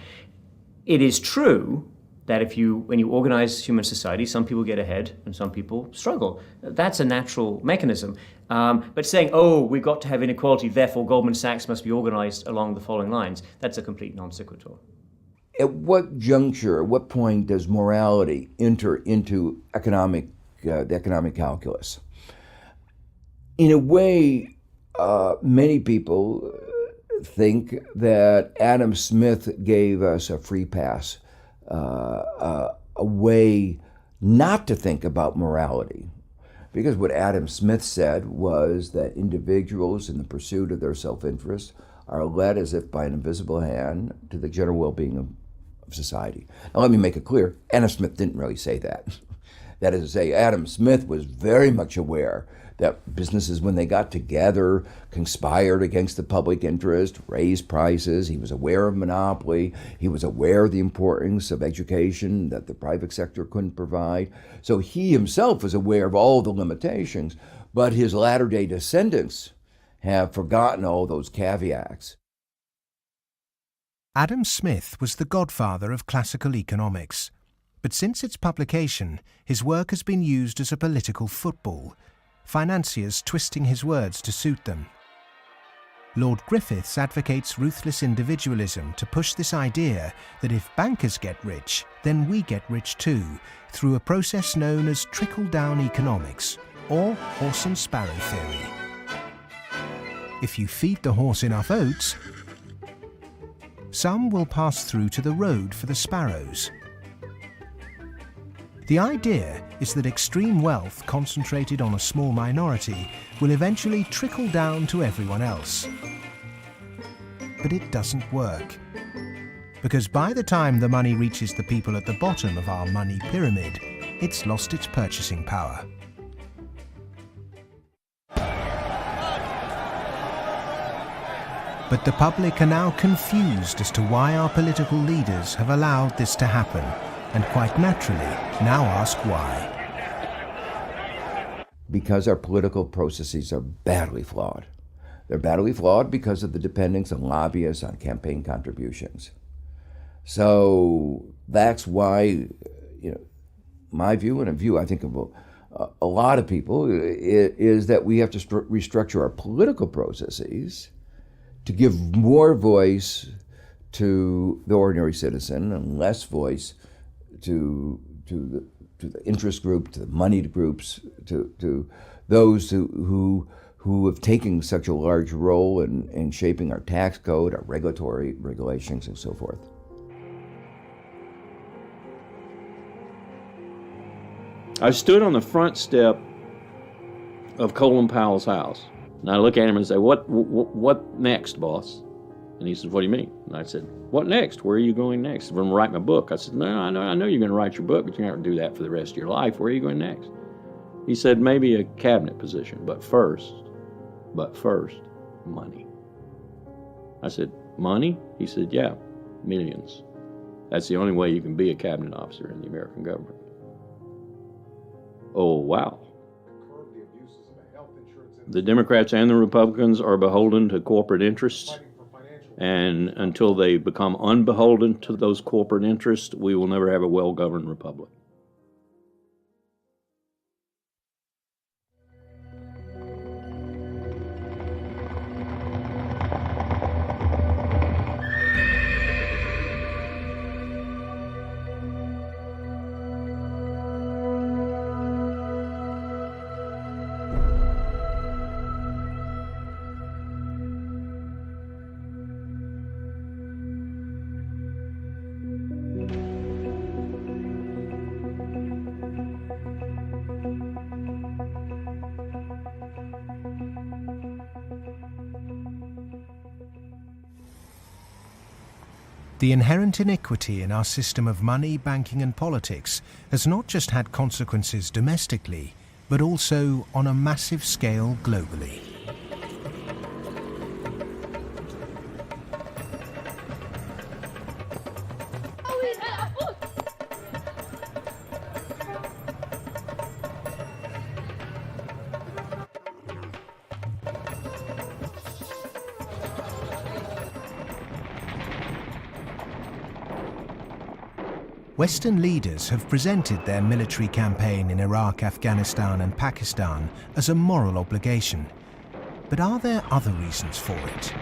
It is true that when you organize human society, some people get ahead and some people struggle. That's a natural mechanism. But saying, we've got to have inequality, therefore Goldman Sachs must be organized along the following lines, that's a complete non sequitur. At what juncture, at what point does morality enter into the economic calculus? In a way, many people think that Adam Smith gave us a free pass, a way not to think about morality. Because what Adam Smith said was that individuals in the pursuit of their self-interest are led as if by an invisible hand to the general well-being of society. Now let me make it clear, Adam Smith didn't really say that. That is to say, Adam Smith was very much aware that businesses, when they got together, conspired against the public interest, raised prices. He was aware of monopoly. He was aware of the importance of education that the private sector couldn't provide. So he himself was aware of all the limitations, but his latter-day descendants have forgotten all those caveats. Adam Smith was the godfather of classical economics, but since its publication, his work has been used as a political football, financiers twisting his words to suit them. Lord Griffiths advocates ruthless individualism to push this idea that if bankers get rich, then we get rich too, through a process known as trickle-down economics, or horse and sparrow theory. If you feed the horse enough oats, some will pass through to the road for the sparrows. The idea is that extreme wealth concentrated on a small minority will eventually trickle down to everyone else. But it doesn't work. Because by the time the money reaches the people at the bottom of our money pyramid, it's lost its purchasing power. But the public are now confused as to why our political leaders have allowed this to happen, and quite naturally now ask why. Because our political processes are badly flawed. They're badly flawed because of the dependence on lobbyists, on campaign contributions. So that's why, my view and a view I think of a lot of people is that we have to restructure our political processes to give more voice to the ordinary citizen and less voice to the interest group, to the moneyed groups, to those who have taken such a large role in shaping our tax code, our regulatory regulations, and so forth. I stood on the front step of Colin Powell's house, and I look at him and say, "What next, boss?" And he said, "What do you mean?" And I said, "What next? Where are you going next?" "I'm going to write my book." I said, "No, I know you're going to write your book, but you're not going to do that for the rest of your life. Where are you going next?" He said, "Maybe a cabinet position, but first, money." I said, "Money?" He said, "Yeah, millions. That's the only way you can be a cabinet officer in the American government." Oh, wow. The Democrats and the Republicans are beholden to corporate interests. And until they become unbeholden to those corporate interests, we will never have a well-governed republic. The inherent iniquity in our system of money, banking and politics has not just had consequences domestically, but also on a massive scale globally. Western leaders have presented their military campaign in Iraq, Afghanistan and Pakistan as a moral obligation. But are there other reasons for it?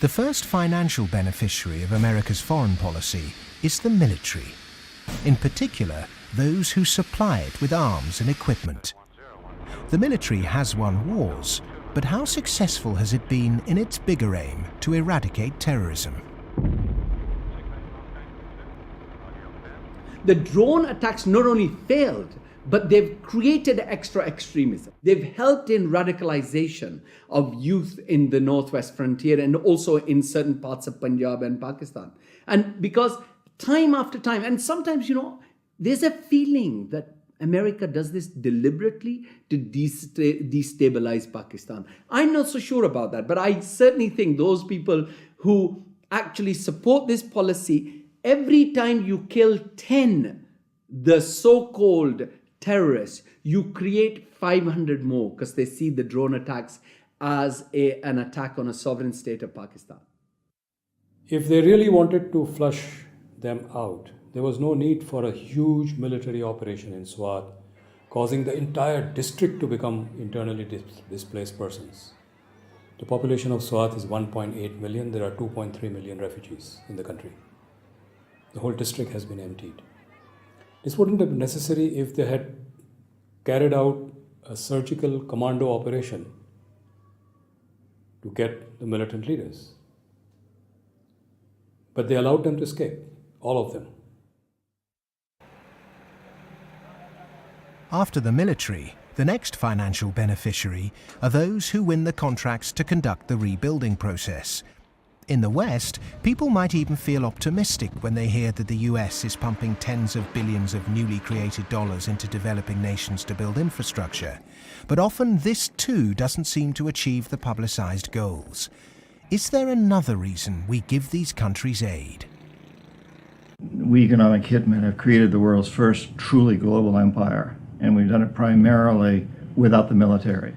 The first financial beneficiary of America's foreign policy is the military. In particular, those who supply it with arms and equipment. The military has won wars, but how successful has it been in its bigger aim to eradicate terrorism? The drone attacks not only failed, but they've created extra extremism. They've helped in radicalization of youth in the northwest frontier and also in certain parts of Punjab and Pakistan. And because time after time, and sometimes, there's a feeling that America does this deliberately to destabilize Pakistan. I'm not so sure about that, but I certainly think those people who actually support this policy, every time you kill 10, the so-called terrorists, you create 500 more because they see the drone attacks as an attack on a sovereign state of Pakistan. If they really wanted to flush them out, there was no need for a huge military operation in Swat, causing the entire district to become internally displaced persons. The population of Swat is 1.8 million. There are 2.3 million refugees in the country. The whole district has been emptied. This wouldn't have been necessary if they had carried out a surgical commando operation to get the militant leaders. But they allowed them to escape, all of them. After the military, the next financial beneficiary are those who win the contracts to conduct the rebuilding process. In the West, people might even feel optimistic when they hear that the US is pumping tens of billions of newly created dollars into developing nations to build infrastructure. But often this too doesn't seem to achieve the publicized goals. Is there another reason we give these countries aid? We economic hitmen have created the world's first truly global empire, and we've done it primarily without the military.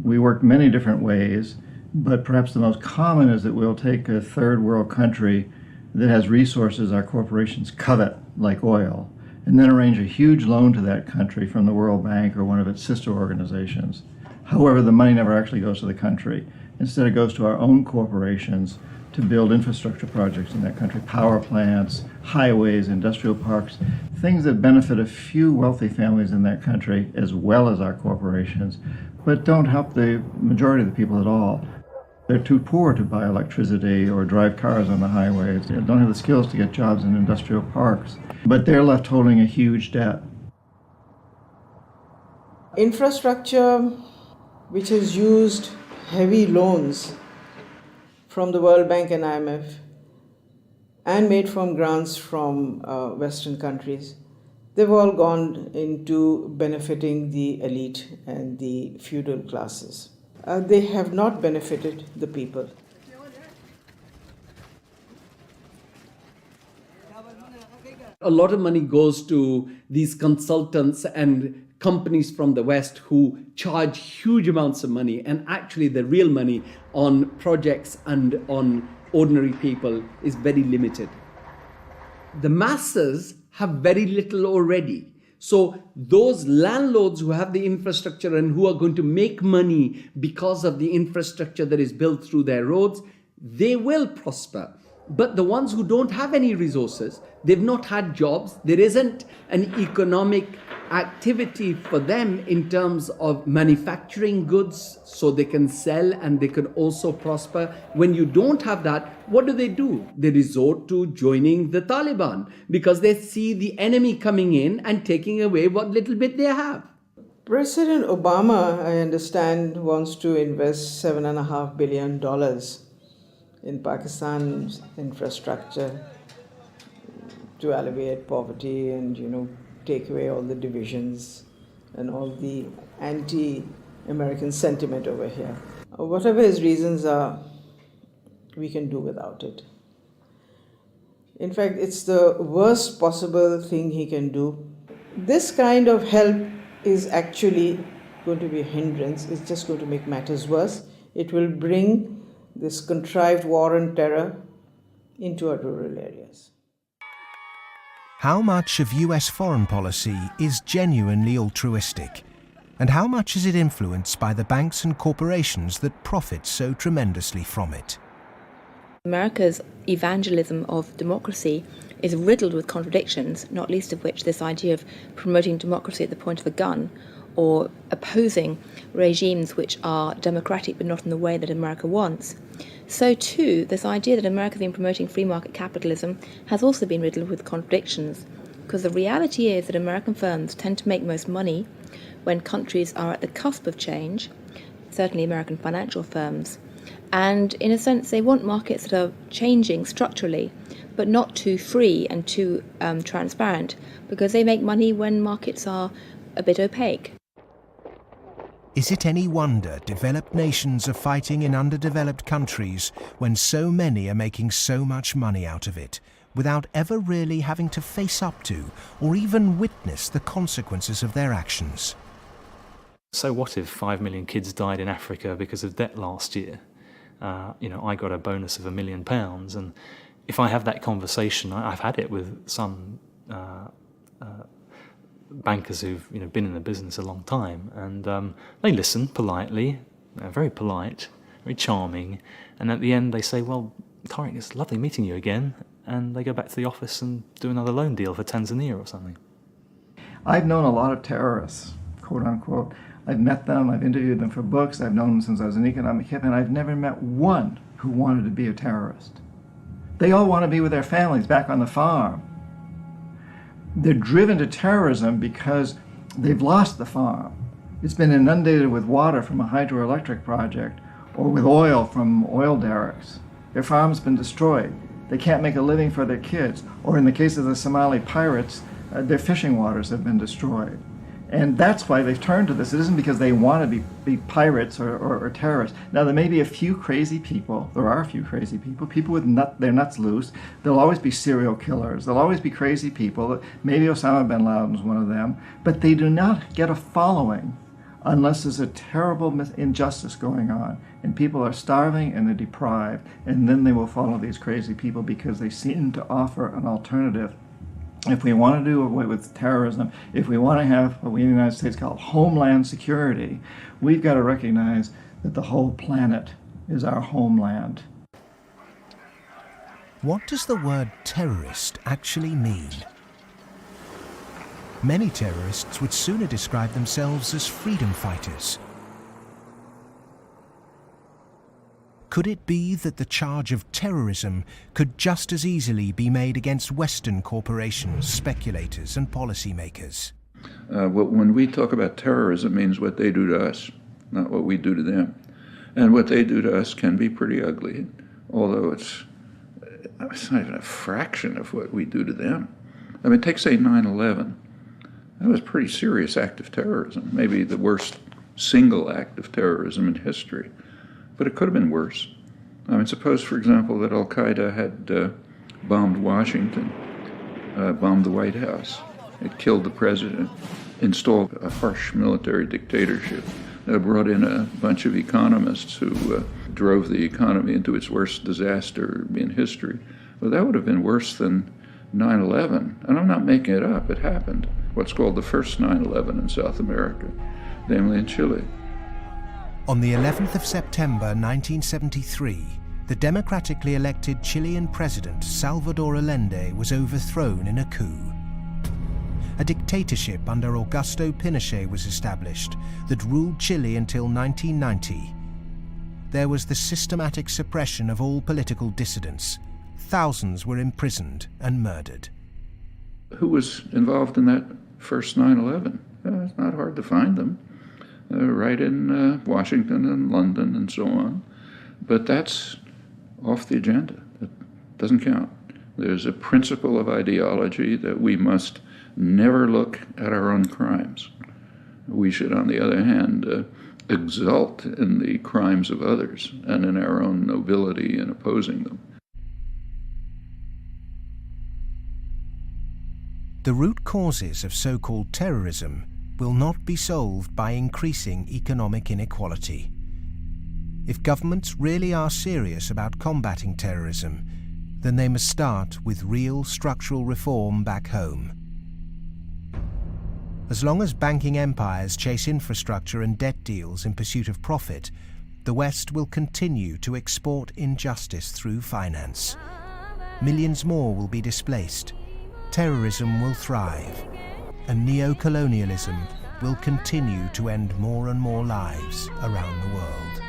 We work many different ways, but perhaps the most common is that we'll take a third world country that has resources our corporations covet, like oil, and then arrange a huge loan to that country from the World Bank or one of its sister organizations. However, the money never actually goes to the country. Instead, it goes to our own corporations to build infrastructure projects in that country, power plants, highways, industrial parks, things that benefit a few wealthy families in that country as well as our corporations, but don't help the majority of the people at all. They're too poor to buy electricity or drive cars on the highways. They don't have the skills to get jobs in industrial parks, but they're left holding a huge debt. Infrastructure which has used heavy loans from the World Bank and IMF and made from grants from Western countries, they've all gone into benefiting the elite and the feudal classes. They have not benefited the people. A lot of money goes to these consultants and companies from the West who charge huge amounts of money, and actually the real money on projects and on ordinary people is very limited. The masses have very little already. So those landlords who have the infrastructure and who are going to make money because of the infrastructure that is built through their roads, they will prosper. But the ones who don't have any resources, they've not had jobs, there isn't an economic activity for them in terms of manufacturing goods so they can sell and they can also prosper. When you don't have that, what do? They resort to joining the Taliban because they see the enemy coming in and taking away what little bit they have. President Obama, I understand, wants to invest $7.5 billion in Pakistan's infrastructure to alleviate poverty and, take away all the divisions and all the anti-American sentiment over here. Whatever his reasons are, we can do without it. In fact, it's the worst possible thing he can do. This kind of help is actually going to be a hindrance. It's just going to make matters worse. It will bring this contrived war and terror into our rural areas. How much of US foreign policy is genuinely altruistic? And how much is it influenced by the banks and corporations that profit so tremendously from it? America's evangelism of democracy is riddled with contradictions, not least of which this idea of promoting democracy at the point of a gun, or opposing regimes which are democratic but not in the way that America wants. So too, this idea that America has been promoting free market capitalism has also been riddled with contradictions, because the reality is that American firms tend to make most money when countries are at the cusp of change, certainly American financial firms, and in a sense they want markets that are changing structurally, but not too free and too transparent, because they make money when markets are a bit opaque. Is it any wonder developed nations are fighting in underdeveloped countries when so many are making so much money out of it, without ever really having to face up to or even witness the consequences of their actions? So what if 5 million kids died in Africa because of debt last year? I got a bonus of £1 million, and if I have that conversation, I've had it with some bankers who've been in the business a long time, and they listen politely, they're very polite, very charming, and at the end they say, well, Tariq, it's lovely meeting you again, and they go back to the office and do another loan deal for Tanzania or something. I've known a lot of terrorists, quote unquote. I've met them, I've interviewed them for books, I've known them since I was an economic hip, and I've never met one who wanted to be a terrorist. They all want to be with their families back on the farm. They're driven to terrorism because they've lost the farm. It's been inundated with water from a hydroelectric project or with oil from oil derricks. Their farm's been destroyed. They can't make a living for their kids. Or in the case of the Somali pirates, their fishing waters have been destroyed. And that's why they've turned to this. It isn't because they want to be pirates or terrorists. Now, there may be a few crazy people. There are a few crazy people with their nuts loose. There'll always be serial killers. There'll always be crazy people. Maybe Osama bin Laden's one of them. But they do not get a following unless there's a terrible injustice going on. And people are starving and they're deprived. And then they will follow these crazy people because they seem to offer an alternative. If we want to do away with terrorism, if we want to have what we in the United States call homeland security, we've got to recognize that the whole planet is our homeland. What does the word terrorist actually mean? Many terrorists would sooner describe themselves as freedom fighters. Could it be that the charge of terrorism could just as easily be made against Western corporations, speculators, and policymakers? When we talk about terrorism, it means what they do to us, not what we do to them. And what they do to us can be pretty ugly, although it's not even a fraction of what we do to them. I mean, take, say, 9/11. That was a pretty serious act of terrorism, maybe the worst single act of terrorism in history. But it could have been worse. I mean, suppose, for example, that Al-Qaeda had bombed Washington, bombed the White House. It killed the president, installed a harsh military dictatorship, brought in a bunch of economists who drove the economy into its worst disaster in history. Well, that would have been worse than 9/11. And I'm not making it up. It happened. What's called the first 9/11 in South America, namely in Chile. On the 11th of September 1973, the democratically elected Chilean president Salvador Allende was overthrown in a coup. A dictatorship under Augusto Pinochet was established that ruled Chile until 1990. There was the systematic suppression of all political dissidents. Thousands were imprisoned and murdered. Who was involved in that first 9/11? It's not hard to find them. Right in Washington and London and so on. But that's off the agenda. It doesn't count. There's a principle of ideology that we must never look at our own crimes. We should, on the other hand, exult in the crimes of others and in our own nobility in opposing them. The root causes of so-called terrorism will not be solved by increasing economic inequality. If governments really are serious about combating terrorism, then they must start with real structural reform back home. As long as banking empires chase infrastructure and debt deals in pursuit of profit, the West will continue to export injustice through finance. Millions more will be displaced. Terrorism will thrive, and neo-colonialism will continue to end more and more lives around the world.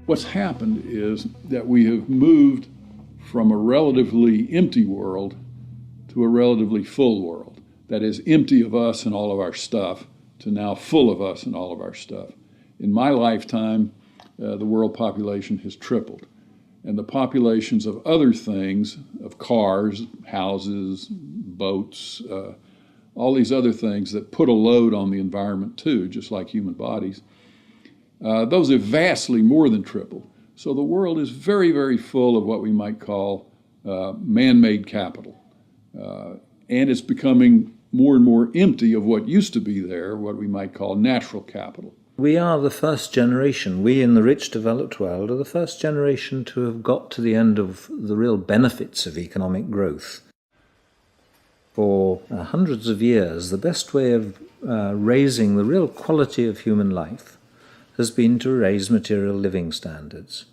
What's happened is that we have moved from a relatively empty world to a relatively full world. That is, empty of us and all of our stuff to now full of us and all of our stuff. In my lifetime, the world population has tripled. And the populations of other things, of cars, houses, boats, all these other things that put a load on the environment too, just like human bodies, those have vastly more than tripled. So the world is very, very full of what we might call man-made capital. And it's becoming more and more empty of what used to be there, what we might call natural capital. We are the first generation, we in the rich developed world are the first generation to have got to the end of the real benefits of economic growth. For hundreds of years, the best way of raising the real quality of human life has been to raise material living standards.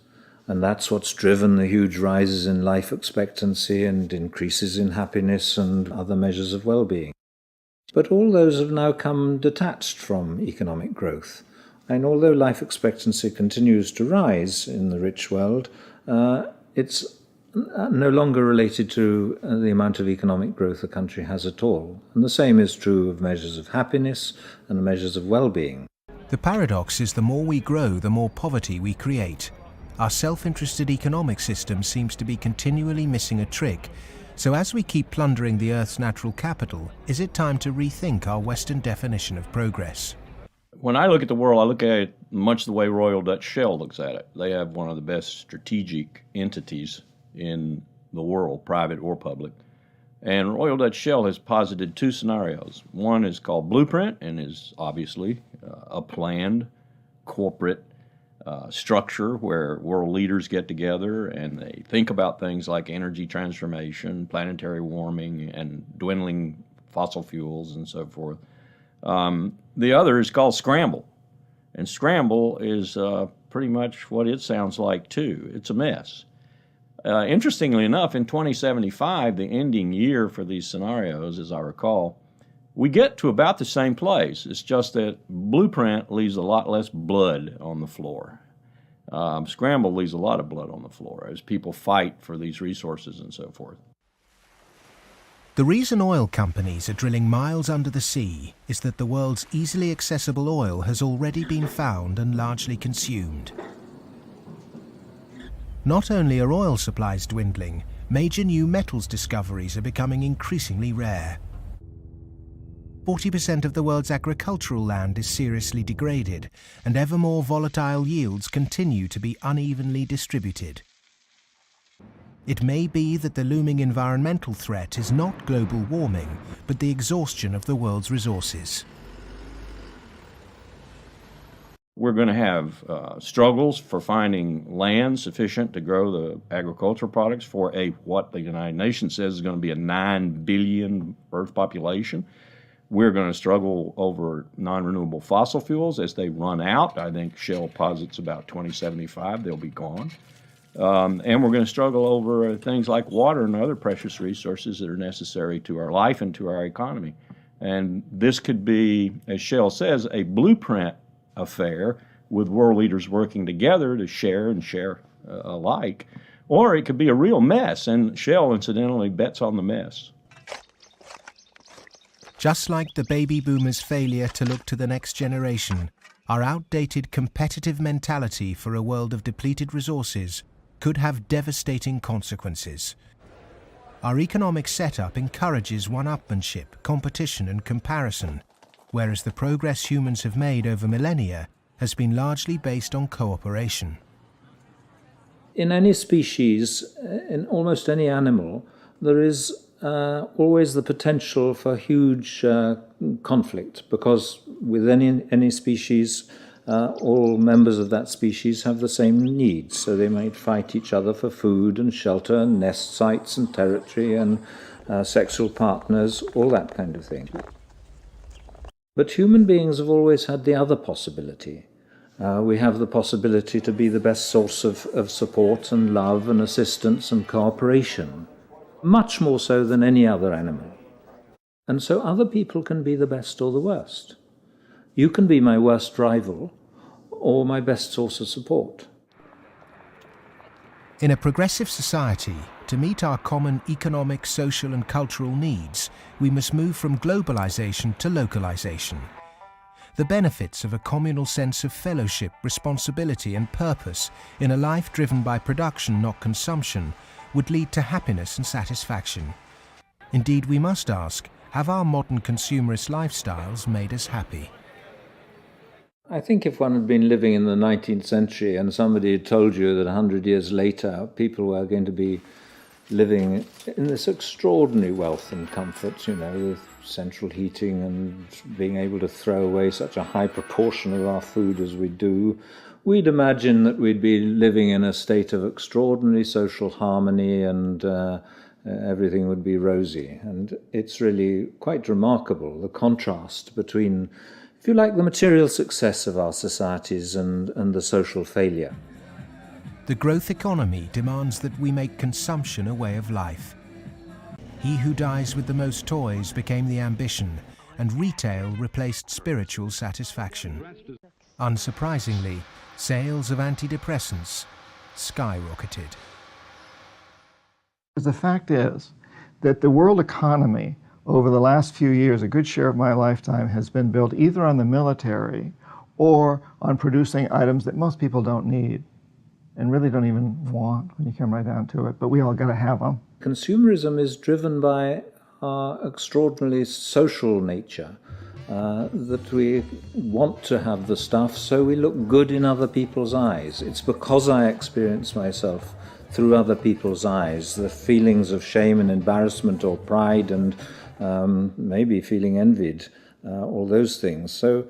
And that's what's driven the huge rises in life expectancy and increases in happiness and other measures of well-being. But all those have now come detached from economic growth. And although life expectancy continues to rise in the rich world, it's no longer related to the amount of economic growth a country has at all. And the same is true of measures of happiness and measures of well-being. The paradox is the more we grow, the more poverty we create. Our self-interested economic system seems to be continually missing a trick. So as we keep plundering the Earth's natural capital, is it time to rethink our Western definition of progress? When I look at the world, I look at it much the way Royal Dutch Shell looks at it. They have one of the best strategic entities in the world, private or public. And Royal Dutch Shell has posited two scenarios. One is called Blueprint and is obviously a planned corporate structure where world leaders get together and they think about things like energy transformation, planetary warming, and dwindling fossil fuels and so forth. The other is called Scramble. And Scramble is pretty much what it sounds like too. It's a mess. Interestingly enough, in 2075, the ending year for these scenarios, as I recall, we get to about the same place. It's just that Blueprint leaves a lot less blood on the floor. Scramble leaves a lot of blood on the floor as people fight for these resources and so forth. The reason oil companies are drilling miles under the sea is that the world's easily accessible oil has already been found and largely consumed. Not only are oil supplies dwindling, major new metals discoveries are becoming increasingly rare. 40% of the world's agricultural land is seriously degraded, and ever more volatile yields continue to be unevenly distributed. It may be that the looming environmental threat is not global warming, but the exhaustion of the world's resources. We're going to have struggles for finding land sufficient to grow the agricultural products for what the United Nations says is going to be a 9 billion Earth population. We're going to struggle over non-renewable fossil fuels as they run out. I think Shell posits about 2075 they'll be gone. And we're going to struggle over things like water and other precious resources that are necessary to our life and to our economy. And this could be, as Shell says, a blueprint affair with world leaders working together to share and share alike. Or it could be a real mess, and Shell, incidentally, bets on the mess. Just like the baby boomers' failure to look to the next generation, our outdated competitive mentality for a world of depleted resources could have devastating consequences. Our economic setup encourages one-upmanship, competition and comparison, whereas the progress humans have made over millennia has been largely based on cooperation. In any species, in almost any animal, there is always the potential for huge conflict, because with any species, all members of that species have the same needs. So they might fight each other for food and shelter and nest sites and territory and sexual partners, all that kind of thing. But human beings have always had the other possibility. We have the possibility to be the best source of support and love and assistance and cooperation, much more so than any other animal. And so other people can be the best or the worst. You can be my worst rival or my best source of support. In a progressive society, to meet our common economic, social and cultural needs, we must move from globalization to localization. The benefits of a communal sense of fellowship, responsibility and purpose in a life driven by production, not consumption, would lead to happiness and satisfaction. Indeed, we must ask, have our modern consumerist lifestyles made us happy? I think if one had been living in the 19th century and somebody had told you that 100 years later people were going to be living in this extraordinary wealth and comfort, with central heating and being able to throw away such a high proportion of our food as we do, we'd imagine that we'd be living in a state of extraordinary social harmony and everything would be rosy. And it's really quite remarkable, the contrast between, if you like, the material success of our societies and the social failure. The growth economy demands that we make consumption a way of life. He who dies with the most toys became the ambition, and retail replaced spiritual satisfaction. Unsurprisingly, sales of antidepressants skyrocketed. The fact is that the world economy over the last few years, a good share of my lifetime, has been built either on the military or on producing items that most people don't need and really don't even want when you come right down to it, but we all got to have them. Consumerism is driven by our extraordinarily social nature, that we want to have the stuff so we look good in other people's eyes. It's because I experience myself through other people's eyes, the feelings of shame and embarrassment or pride and maybe feeling envied, all those things. So,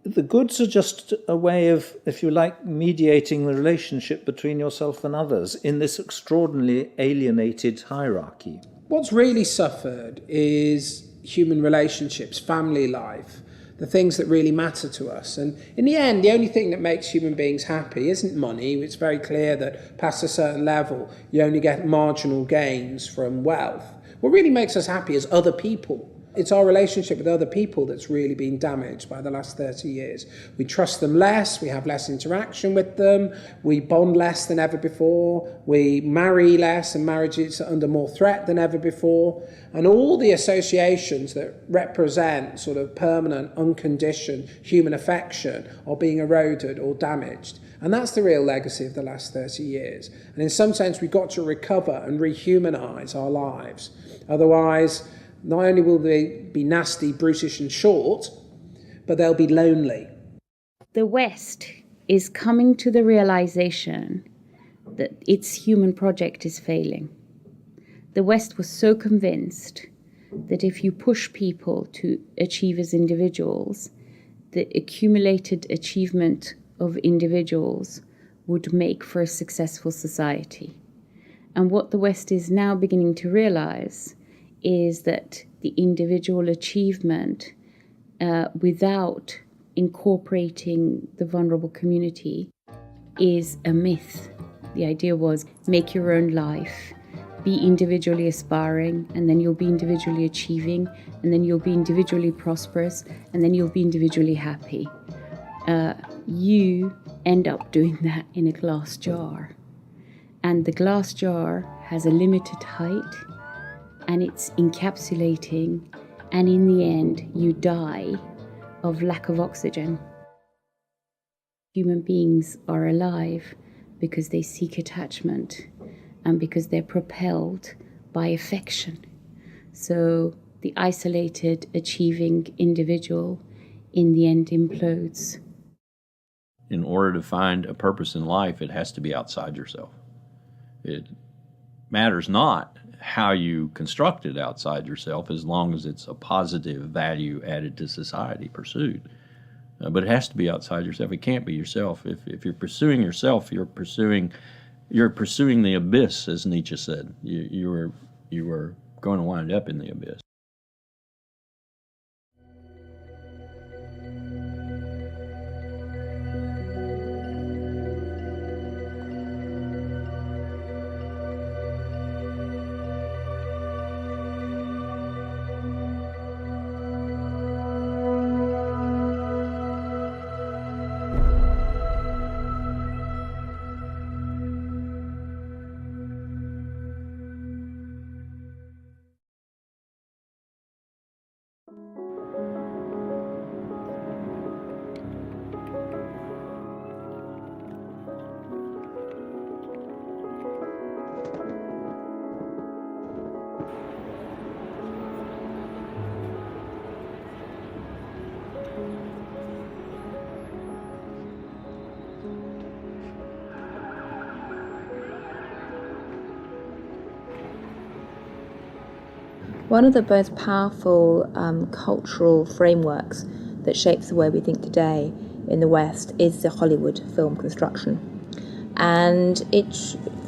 the goods are just a way of, if you like, mediating the relationship between yourself and others in this extraordinarily alienated hierarchy. What's really suffered is human relationships, family life, the things that really matter to us. And in the end, the only thing that makes human beings happy isn't money. It's very clear that past a certain level, you only get marginal gains from wealth. What really makes us happy is other people. It's our relationship with other people that's really been damaged by the last 30 years. We trust them less, we have less interaction with them, we bond less than ever before, we marry less and marriage is under more threat than ever before. And all the associations that represent sort of permanent, unconditioned human affection are being eroded or damaged. And that's the real legacy of the last 30 years. And in some sense, we've got to recover and rehumanize our lives. Otherwise, not only will they be nasty, brutish and short, but they'll be lonely. The West is coming to the realization that its human project is failing. The West was so convinced that if you push people to achieve as individuals, the accumulated achievement of individuals would make for a successful society. And what the West is now beginning to realize is that the individual achievement without incorporating the vulnerable community is a myth. The idea was make your own life, be individually aspiring, and then you'll be individually achieving, and then you'll be individually prosperous, and then you'll be individually happy. You end up doing that in a glass jar. And the glass jar has a limited height, and it's encapsulating, and in the end, you die of lack of oxygen. Human beings are alive because they seek attachment and because they're propelled by affection. So the isolated, achieving individual in the end implodes. In order to find a purpose in life, it has to be outside yourself. It matters not how you construct it outside yourself, as long as it's a positive value added to society pursued. But it has to be outside yourself. It can't be yourself. If you're pursuing yourself, you're pursuing the abyss, as Nietzsche said. You are going to wind up in the abyss. One of the most powerful cultural frameworks that shapes the way we think today in the West is the Hollywood film construction. And it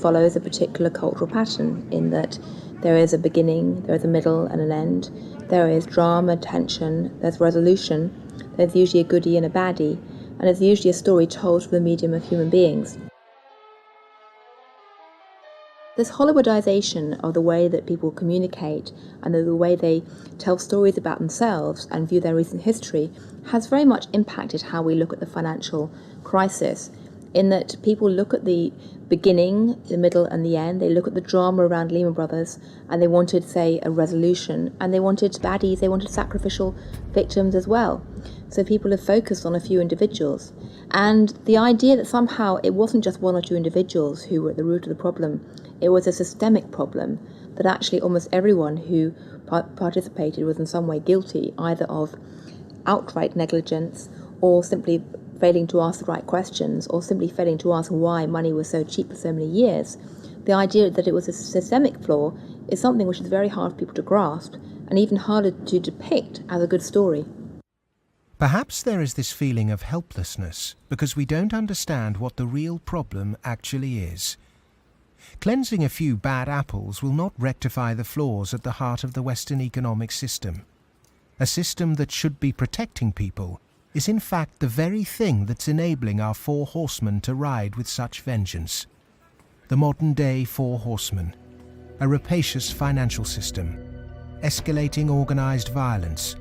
follows a particular cultural pattern in that there is a beginning, there is a middle and an end, there is drama, tension, there's resolution, there's usually a goodie and a baddie, and there's usually a story told through the medium of human beings. This Hollywoodization of the way that people communicate and the way they tell stories about themselves and view their recent history has very much impacted how we look at the financial crisis, in that people look at the beginning, the middle and the end. They look at the drama around Lehman Brothers and they wanted, say, a resolution, and they wanted baddies, they wanted sacrificial victims as well. So people have focused on a few individuals. And the idea that somehow it wasn't just one or two individuals who were at the root of the problem, it was a systemic problem, that actually almost everyone who participated was in some way guilty, either of outright negligence or simply failing to ask the right questions or simply failing to ask why money was so cheap for so many years. The idea that it was a systemic flaw is something which is very hard for people to grasp and even harder to depict as a good story. Perhaps there is this feeling of helplessness because we don't understand what the real problem actually is. Cleansing a few bad apples will not rectify the flaws at the heart of the Western economic system. A system that should be protecting people is in fact the very thing that's enabling our four horsemen to ride with such vengeance. The modern-day four horsemen: a rapacious financial system, escalating organised violence,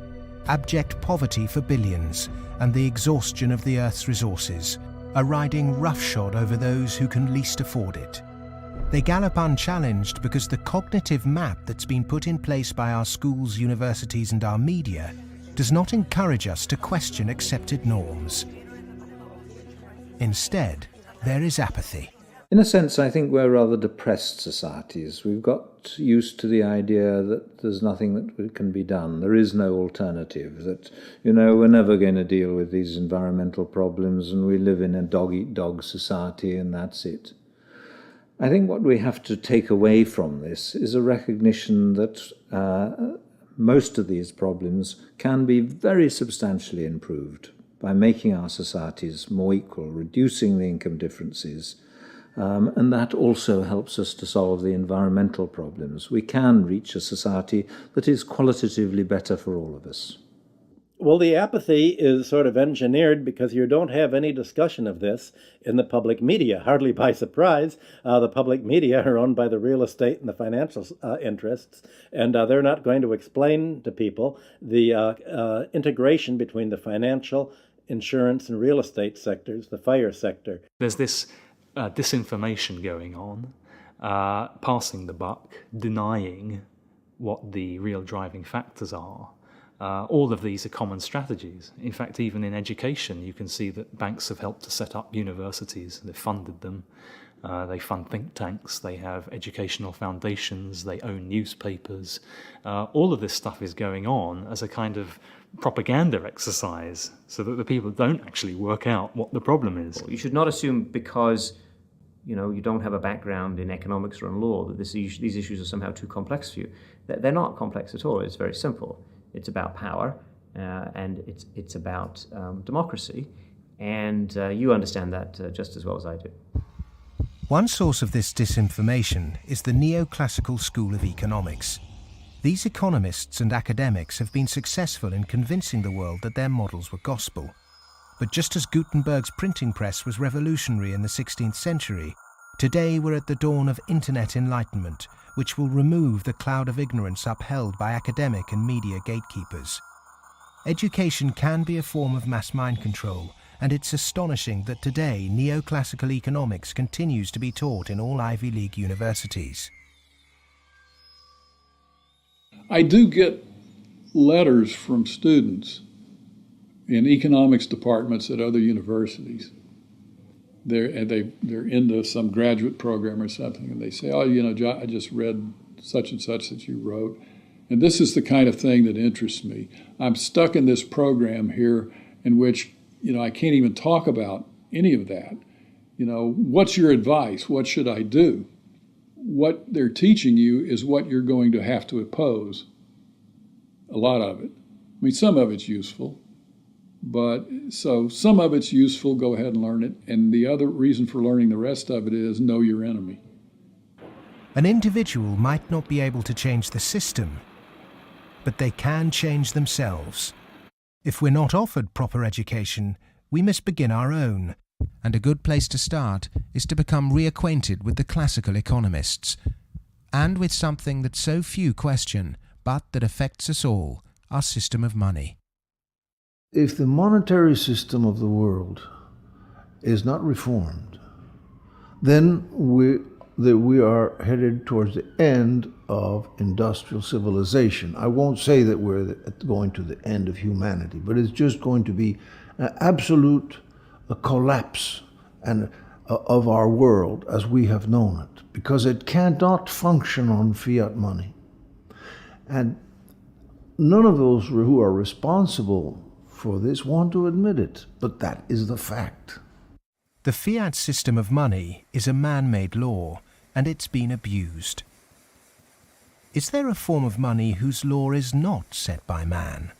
abject poverty for billions, and the exhaustion of the Earth's resources, are riding roughshod over those who can least afford it. They gallop unchallenged because the cognitive map that's been put in place by our schools, universities, and our media does not encourage us to question accepted norms. Instead, there is apathy. In a sense, I think we're rather depressed societies. We've got used to the idea that there's nothing that can be done. There is no alternative, that, we're never going to deal with these environmental problems and we live in a dog-eat-dog society and that's it. I think what we have to take away from this is a recognition that most of these problems can be very substantially improved by making our societies more equal, reducing the income differences, and that also helps us to solve the environmental problems. We can reach a society that is qualitatively better for all of us. Well, the apathy is sort of engineered because you don't have any discussion of this in the public media, hardly by surprise. The public media are owned by the real estate and the financial interests, and they're not going to explain to people the integration between the financial, insurance, and real estate sectors, the FIRE sector. There's this disinformation going on, passing the buck, denying what the real driving factors are. All of these are common strategies. In fact, even in education, you can see that banks have helped to set up universities. They've funded them. They fund think tanks. They have educational foundations. They own newspapers. All of this stuff is going on as a kind of propaganda exercise so that the people don't actually work out what the problem is. You should not assume because you don't have a background in economics or in law that these issues are somehow too complex for you. They're not complex at all. It's very simple. It's about power, and it's about democracy, and you understand that just as well as I do. One source of this disinformation is the neoclassical school of economics. These economists and academics have been successful in convincing the world that their models were gospel. But just as Gutenberg's printing press was revolutionary in the 16th century, today we're at the dawn of internet enlightenment, which will remove the cloud of ignorance upheld by academic and media gatekeepers. Education can be a form of mass mind control, and it's astonishing that today neoclassical economics continues to be taught in all Ivy League universities. I do get letters from students in economics departments at other universities. They're into some graduate program or something, and they say, I just read such and such that you wrote, and this is the kind of thing that interests me. I'm stuck in this program here in which, I can't even talk about any of that. What's your advice? What should I do? What they're teaching you is what you're going to have to oppose. A lot of it. I mean, some of it's useful. But so some of it's useful, go ahead and learn it. And the other reason for learning the rest of it is know your enemy. An individual might not be able to change the system, but they can change themselves. If we're not offered proper education, we must begin our own. And a good place to start is to become reacquainted with the classical economists, and with something that so few question, but that affects us all, our system of money. If the monetary system of the world is not reformed, then we are headed towards the end of industrial civilization. I won't say that we're going to the end of humanity, but it's just going to be an absolute collapse of our world as we have known it, because it cannot function on fiat money. And none of those who are responsible for this want to admit it, but that is the fact. The fiat system of money is a man-made law, and it's been abused. Is there a form of money whose law is not set by man?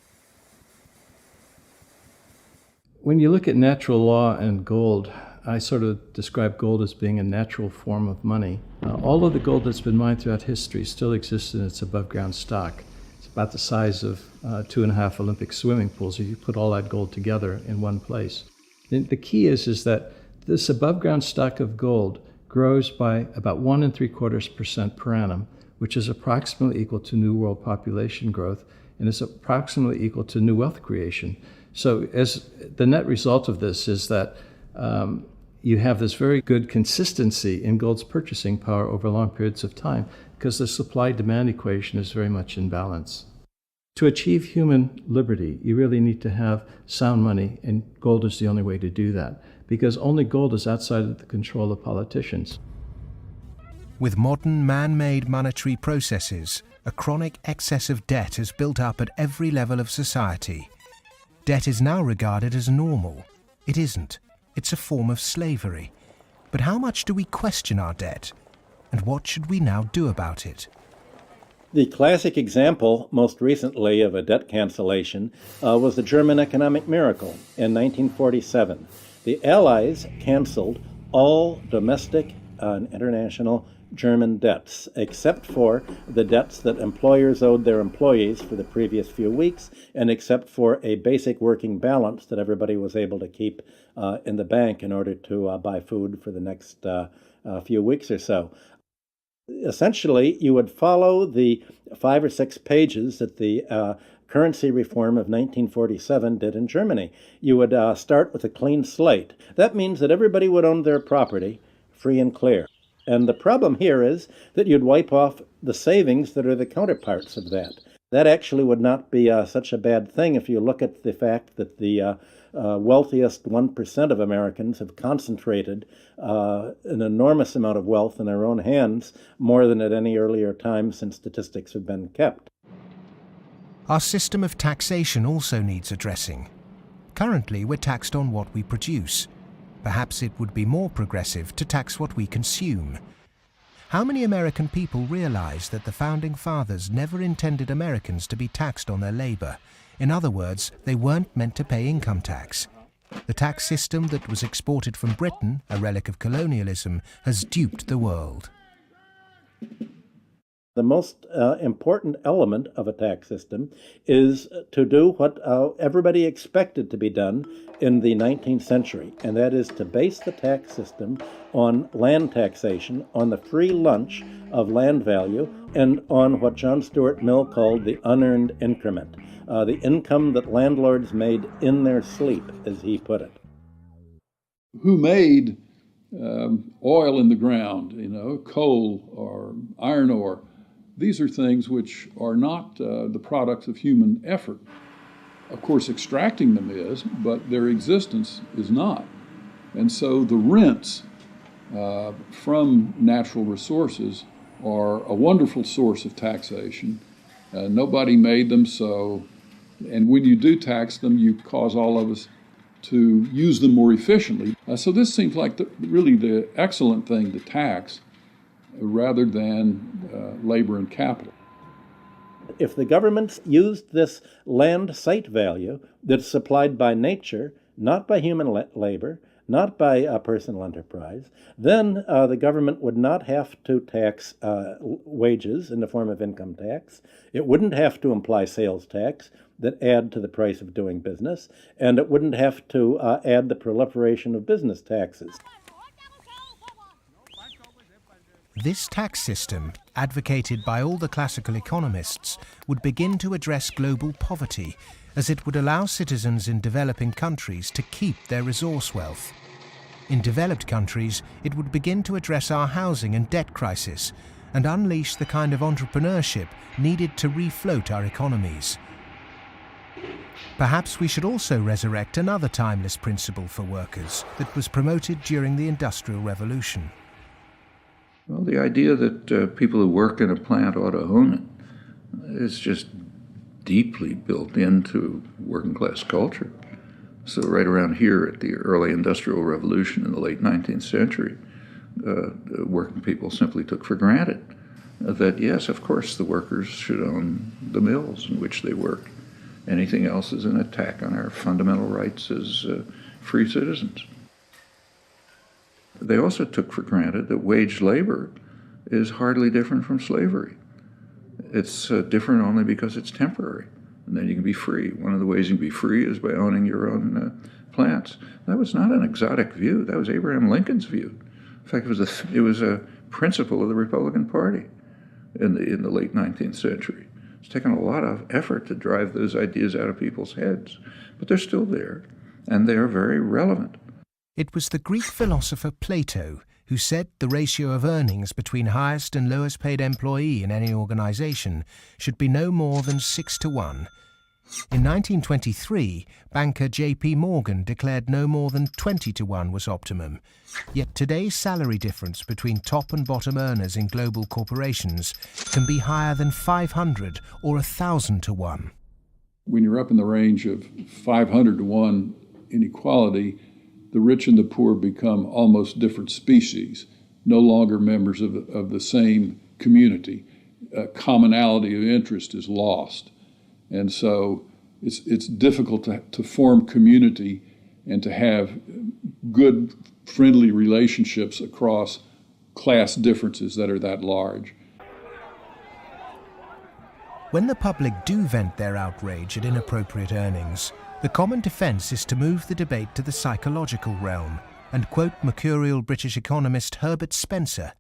When you look at natural law and gold, I sort of describe gold as being a natural form of money. All of the gold that's been mined throughout history still exists in its above-ground stock. It's about the size of 2.5 Olympic swimming pools if you put all that gold together in one place. The key is that this above-ground stock of gold grows by about 1 3/4% per annum, which is approximately equal to new world population growth, and is approximately equal to new wealth creation. So as the net result of this is that you have this very good consistency in gold's purchasing power over long periods of time, because the supply-demand equation is very much in balance. To achieve human liberty, you really need to have sound money, and gold is the only way to do that, because only gold is outside of the control of politicians. With modern man-made monetary processes, a chronic excess of debt has built up at every level of society. Debt is now regarded as normal. It isn't. It's a form of slavery. But how much do we question our debt? And what should we now do about it? The classic example, most recently, of a debt cancellation was the German economic miracle in 1947. The Allies canceled all domestic and international German debts, except for the debts that employers owed their employees for the previous few weeks, and except for a basic working balance that everybody was able to keep in the bank in order to buy food for the next few weeks or so. Essentially, you would follow the 5 or 6 pages that the currency reform of 1947 did in Germany. You would start with a clean slate. That means that everybody would own their property free and clear. And the problem here is that you'd wipe off the savings that are the counterparts of that. That actually would not be such a bad thing if you look at the fact that the wealthiest 1% of Americans have concentrated an enormous amount of wealth in their own hands, more than at any earlier time since statistics have been kept. Our system of taxation also needs addressing. Currently, we're taxed on what we produce. Perhaps it would be more progressive to tax what we consume. How many American people realize that the Founding Fathers never intended Americans to be taxed on their labor? In other words, they weren't meant to pay income tax. The tax system that was exported from Britain, a relic of colonialism, has duped the world. The most important element of a tax system is to do what everybody expected to be done in the 19th century, and that is to base the tax system on land taxation, on the free lunch of land value, and on what John Stuart Mill called the unearned increment, the income that landlords made in their sleep, as he put it. Who made oil in the ground, coal or iron ore? These are things which are not the products of human effort. Of course, extracting them is, but their existence is not. And so the rents from natural resources are a wonderful source of taxation. Nobody made them, and when you do tax them, you cause all of us to use them more efficiently. So this seems like really the excellent thing to tax, rather than labor and capital. If the governments used this land site value that's supplied by nature, not by human labor, not by personal enterprise, then the government would not have to tax wages in the form of income tax. It wouldn't have to imply sales tax that add to the price of doing business, and it wouldn't have to add the proliferation of business taxes. This tax system, advocated by all the classical economists, would begin to address global poverty, as it would allow citizens in developing countries to keep their resource wealth. In developed countries, it would begin to address our housing and debt crisis and unleash the kind of entrepreneurship needed to refloat our economies. Perhaps we should also resurrect another timeless principle for workers that was promoted during the Industrial Revolution. Well, the idea that people who work in a plant ought to own it is just deeply built into working class culture. So right around here at the early Industrial Revolution in the late 19th century, working people simply took for granted that, yes, of course, the workers should own the mills in which they work. Anything else is an attack on our fundamental rights as free citizens. They also took for granted that wage labor is hardly different from slavery. It's different only because it's temporary, and then you can be free. One of the ways you can be free is by owning your own plants. That was not an exotic view. That was Abraham Lincoln's view. In fact, it was a principle of the Republican Party in the late 19th century. It's taken a lot of effort to drive those ideas out of people's heads, but they're still there, and they are very relevant. It was the Greek philosopher Plato who said the ratio of earnings between highest and lowest paid employee in any organization should be no more than 6 to 1. In 1923, banker J.P. Morgan declared no more than 20 to 1 was optimum. Yet today's salary difference between top and bottom earners in global corporations can be higher than 500 or 1,000 to 1. When you're up in the range of 500 to 1 inequality, the rich and the poor become almost different species, no longer members of the same community. commonality of interest is lost. And so it's difficult to form community and to have good, friendly relationships across class differences that are that large. When the public do vent their outrage at inappropriate earnings, the common defence is to move the debate to the psychological realm and quote mercurial British economist Herbert Spencer.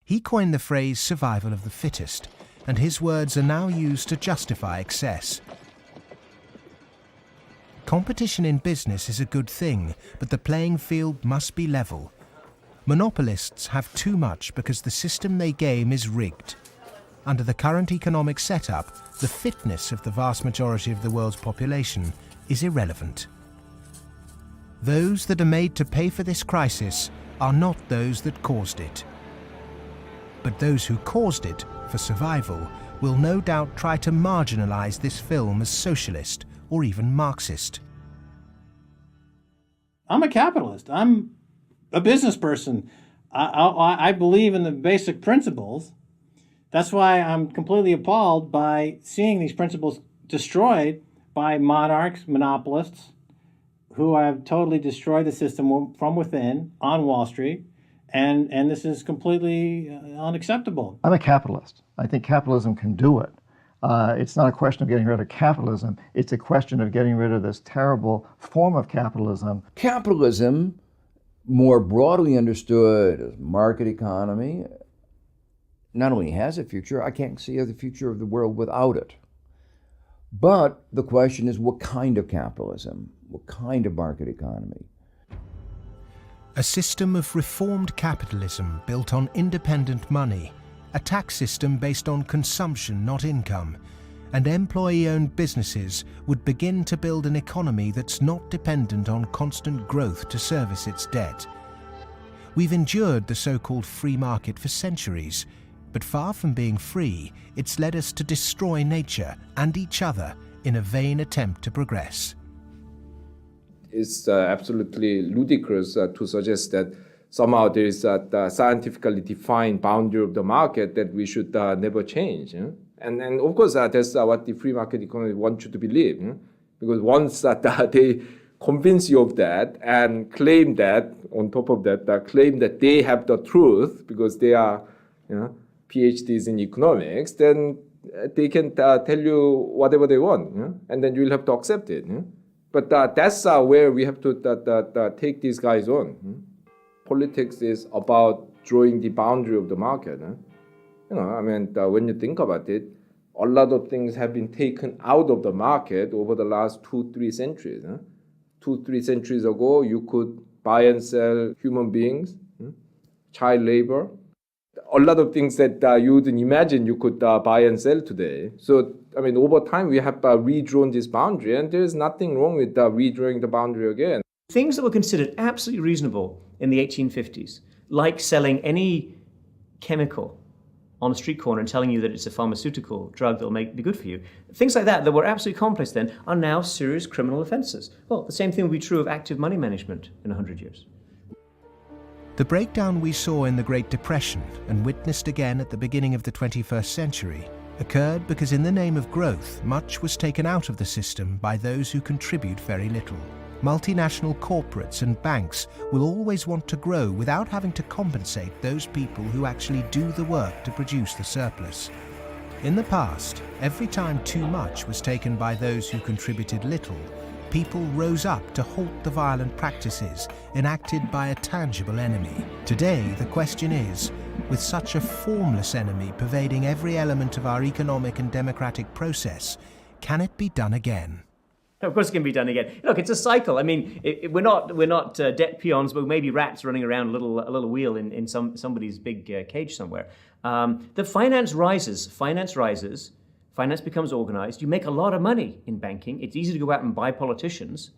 He coined the phrase survival of the fittest, and his words are now used to justify excess. Competition in business is a good thing, but the playing field must be level. Monopolists have too much because the system they game is rigged. Under the current economic setup, the fitness of the vast majority of the world's population is irrelevant. Those that are made to pay for this crisis are not those that caused it. But those who caused it, for survival, will no doubt try to marginalize this film as socialist or even Marxist. I'm a capitalist. I'm a business person. I believe in the basic principles. That's why I'm completely appalled by seeing these principles destroyed by monarchs, monopolists, who have totally destroyed the system from within on Wall Street. And this is completely unacceptable. I'm a capitalist. I think capitalism can do it. It's not a question of getting rid of capitalism. It's a question of getting rid of this terrible form of capitalism. Capitalism, more broadly understood as market economy, not only has a future, I can't see the future of the world without it. But the question is, what kind of capitalism? What kind of market economy? A system of reformed capitalism built on independent money, a tax system based on consumption, not income, and employee-owned businesses would begin to build an economy that's not dependent on constant growth to service its debt. We've endured the so-called free market for centuries, but far from being free, it's led us to destroy nature and each other in a vain attempt to progress. It's absolutely ludicrous to suggest that somehow there is a scientifically defined boundary of the market that we should never change. And of course, that's what the free market economy wants you to believe. Because once they convince you of that and claim that, on top of that, claim that they have the truth because they are PhDs in economics, then they can tell you whatever they want, and then you'll have to accept it. But that's where we have to take these guys on. Politics is about drawing the boundary of the market. When you think about it, a lot of things have been taken out of the market over the last 2-3 centuries. 2-3 centuries ago, you could buy and sell human beings, child labor, a lot of things that you wouldn't imagine you could buy and sell today. So, over time, we have redrawn this boundary, and there's nothing wrong with redrawing the boundary again. Things that were considered absolutely reasonable in the 1850s, like selling any chemical on a street corner and telling you that it's a pharmaceutical drug that will be good for you, things like that were absolutely commonplace then, are now serious criminal offences. Well, the same thing will be true of active money management in 100 years. The breakdown we saw in the Great Depression and witnessed again at the beginning of the 21st century occurred because in the name of growth, much was taken out of the system by those who contribute very little. Multinational corporates and banks will always want to grow without having to compensate those people who actually do the work to produce the surplus. In the past, every time too much was taken by those who contributed little, people rose up to halt the violent practices enacted by a tangible enemy. Today, the question is, with such a formless enemy pervading every element of our economic and democratic process, can it be done again? Of course it can be done again. Look, it's a cycle. We're not debt peons, but maybe rats running around a little wheel in somebody's big cage somewhere. The finance rises, finance becomes organized. You make a lot of money in banking. It's easy to go out and buy politicians.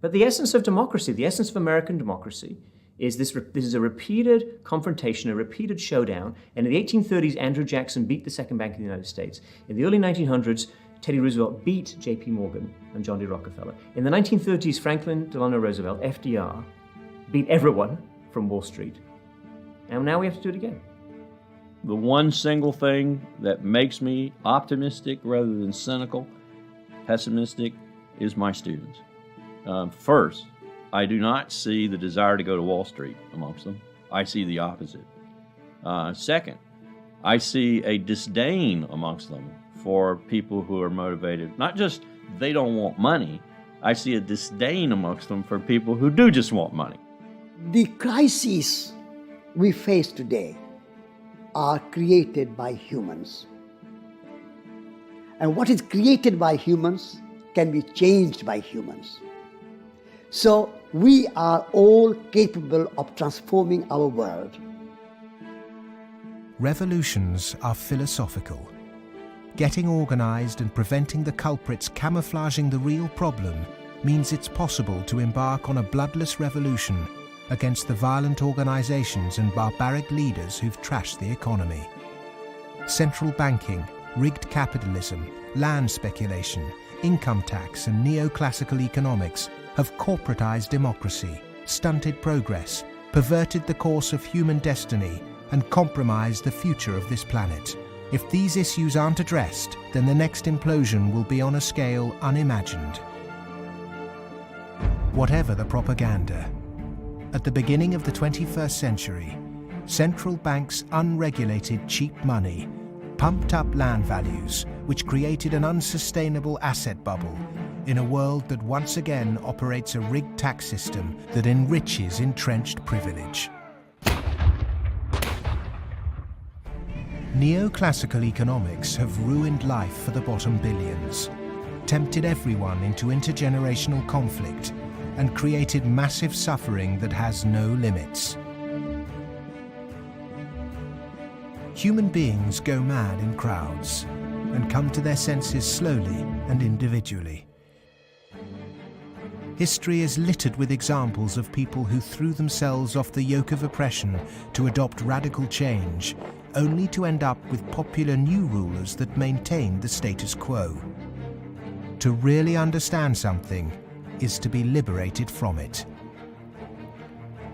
But the essence of democracy, the essence of American democracy, is this is a repeated confrontation, a repeated showdown. And in the 1830s, Andrew Jackson beat the second bank of the United States. In the early 1900s, Teddy Roosevelt beat J.P. Morgan and John D. Rockefeller. In the 1930s, Franklin Delano Roosevelt, FDR, beat everyone from Wall Street. And now we have to do it again. the one single thing that makes me optimistic rather than cynical, pessimistic, is my students. First, I do not see the desire to go to Wall Street amongst them. I see the opposite. Second, I see a disdain amongst them for people who are motivated. Not just they don't want money, I see a disdain amongst them for people who do just want money. The crises we face today are created by humans. And what is created by humans can be changed by humans. So we are all capable of transforming our world. Revolutions are philosophical. Getting organized and preventing the culprits camouflaging the real problem means it's possible to embark on a bloodless revolution against the violent organizations and barbaric leaders who've trashed the economy. Central banking, rigged capitalism, land speculation, income tax and neoclassical economics have corporatized democracy, stunted progress, perverted the course of human destiny and compromised the future of this planet. If these issues aren't addressed, then the next implosion will be on a scale unimagined. Whatever the propaganda, at the beginning of the 21st century, central banks' unregulated cheap money pumped up land values, which created an unsustainable asset bubble in a world that once again operates a rigged tax system that enriches entrenched privilege. Neoclassical economics have ruined life for the bottom billions, tempted everyone into intergenerational conflict, and created massive suffering that has no limits. Human beings go mad in crowds and come to their senses slowly and individually. History is littered with examples of people who threw themselves off the yoke of oppression to adopt radical change, only to end up with popular new rulers that maintain the status quo. To really understand something is to be liberated from it.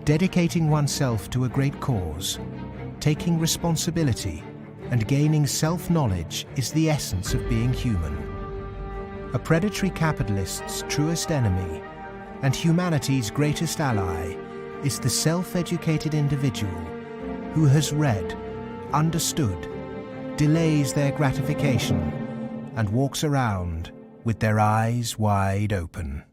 Dedicating oneself to a great cause, taking responsibility, and gaining self-knowledge is the essence of being human. A predatory capitalist's truest enemy and humanity's greatest ally is the self-educated individual who has read, understood, delays their gratification, and walks around with their eyes wide open.